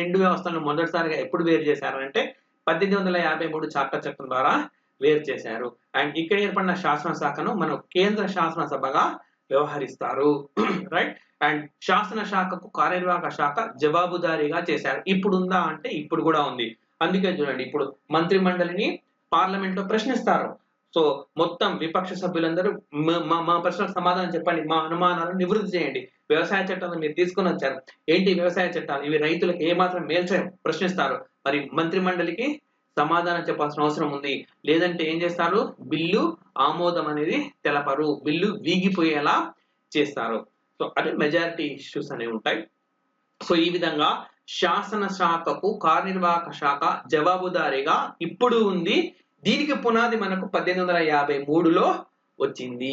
రెండు వ్యవస్థలను మొదటిసారిగా ఎప్పుడు వేరు చేశారు అంటే 1853 చార్టర్ చట్టం ద్వారా వేరు చేశారు. అండ్ ఇక్కడ ఏర్పడిన శాసనశాఖను మనం కేంద్ర శాసనసభగా వ్యవహరిస్తారు. రైట్. అండ్ శాసన శాఖకు కార్యనిర్వాహక శాఖ జవాబుదారీగా చేశారు. ఇప్పుడు ఉందా అంటే ఇప్పుడు కూడా ఉంది. అందుకే చూడండి, ఇప్పుడు మంత్రి మండలిని పార్లమెంట్ లో ప్రశ్నిస్తారు. సో మొత్తం విపక్ష సభ్యులందరూ మా ప్రశ్నలకు సమాధానం చెప్పండి, మా అనుమానాలను నివృత్తి చేయండి. వ్యవసాయ చట్టాలను మీరు తీసుకొని వచ్చారు, ఏంటి వ్యవసాయ చట్టాలు, ఇవి రైతులకు ఏమాత్రం మేల్చేయం ప్రశ్నిస్తారు. మరి మంత్రి మండలికి సమాధానం చెప్పాల్సిన అవసరం ఉంది. లేదంటే ఏం చేస్తారు, బిల్లు ఆమోదం అనేది తెలపరు, బిల్లు వీగిపోయేలా చేస్తారు. సో అదే మెజారిటీ ఇష్యూస్ అనేవి ఉంటాయి. సో ఈ విధంగా శాసన శాఖకు కార్యనిర్వాహక శాఖ జవాబుదారీగా ఇప్పుడు ఉంది. దీనికి పునాది మనకు 1853లో వచ్చింది.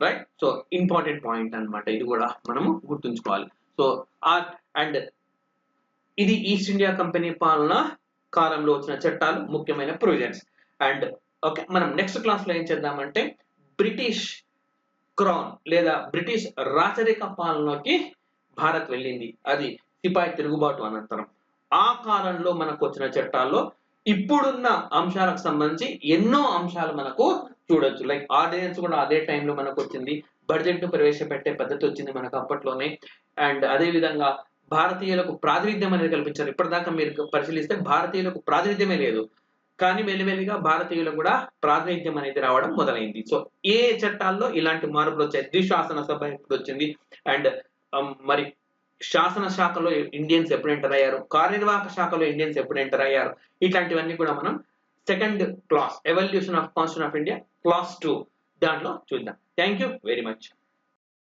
రైట్. సో ఇంపార్టెంట్ పాయింట్ అన్నమాట, ఇది కూడా మనము గుర్తుంచుకోవాలి. సో అండ్ ఇది ఈస్ట్ ఇండియా కంపెనీ పాలన కాలంలో వచ్చిన చట్టాలు, ముఖ్యమైన ప్రొవిజన్స్. అండ్ ఓకే, మనం నెక్స్ట్ క్లాస్ లో ఏం చేద్దామంటే బ్రిటిష్ క్రౌన్ లేదా బ్రిటిష్ రాచరిక పాలనకి భారత్ వెళ్ళింది. అది సిపాయి తిరుగుబాటు అనంతరం. ఆ కాలంలో మనకు వచ్చిన చట్టాల్లో ఇప్పుడున్న అంశాలకు సంబంధించి ఎన్నో అంశాలు మనకు చూడొచ్చు. లైక్ ఆర్డినెన్స్ కూడా అదే టైంలో మనకు వచ్చింది. బడ్జెట్ ను ప్రవేశపెట్టే పద్ధతి వచ్చింది మనకు అప్పట్లోనే. అండ్ అదే విధంగా భారతీయులకు ప్రాతినిధ్యం అనేది కల్పించారు. ఇప్పటిదాకా మీరు పరిశీలిస్తే భారతీయులకు ప్రాతినిధ్యమే లేదు, కానీ మెల్లిమెల్లిగా భారతీయులకు కూడా ప్రాతినిధ్యం అనేది రావడం మొదలైంది. సో ఏ చట్టాల్లో ఇలాంటి మార్పులు వచ్చాయి, ద్విశాసన సభ ఎప్పుడు వచ్చింది, అండ్ మరి శాసన శాఖలో ఇండియన్స్ ఎప్పుడు ఎంటర్ అయ్యారు, కార్యనిర్వాహక శాఖలో ఇండియన్స్ ఎప్పుడు ఎంటర్ అయ్యారు, ఇట్లాంటివన్నీ కూడా మనం second class evolution of constitution of India class 2 దాంట్లో చూద్దాం. Thank you very much.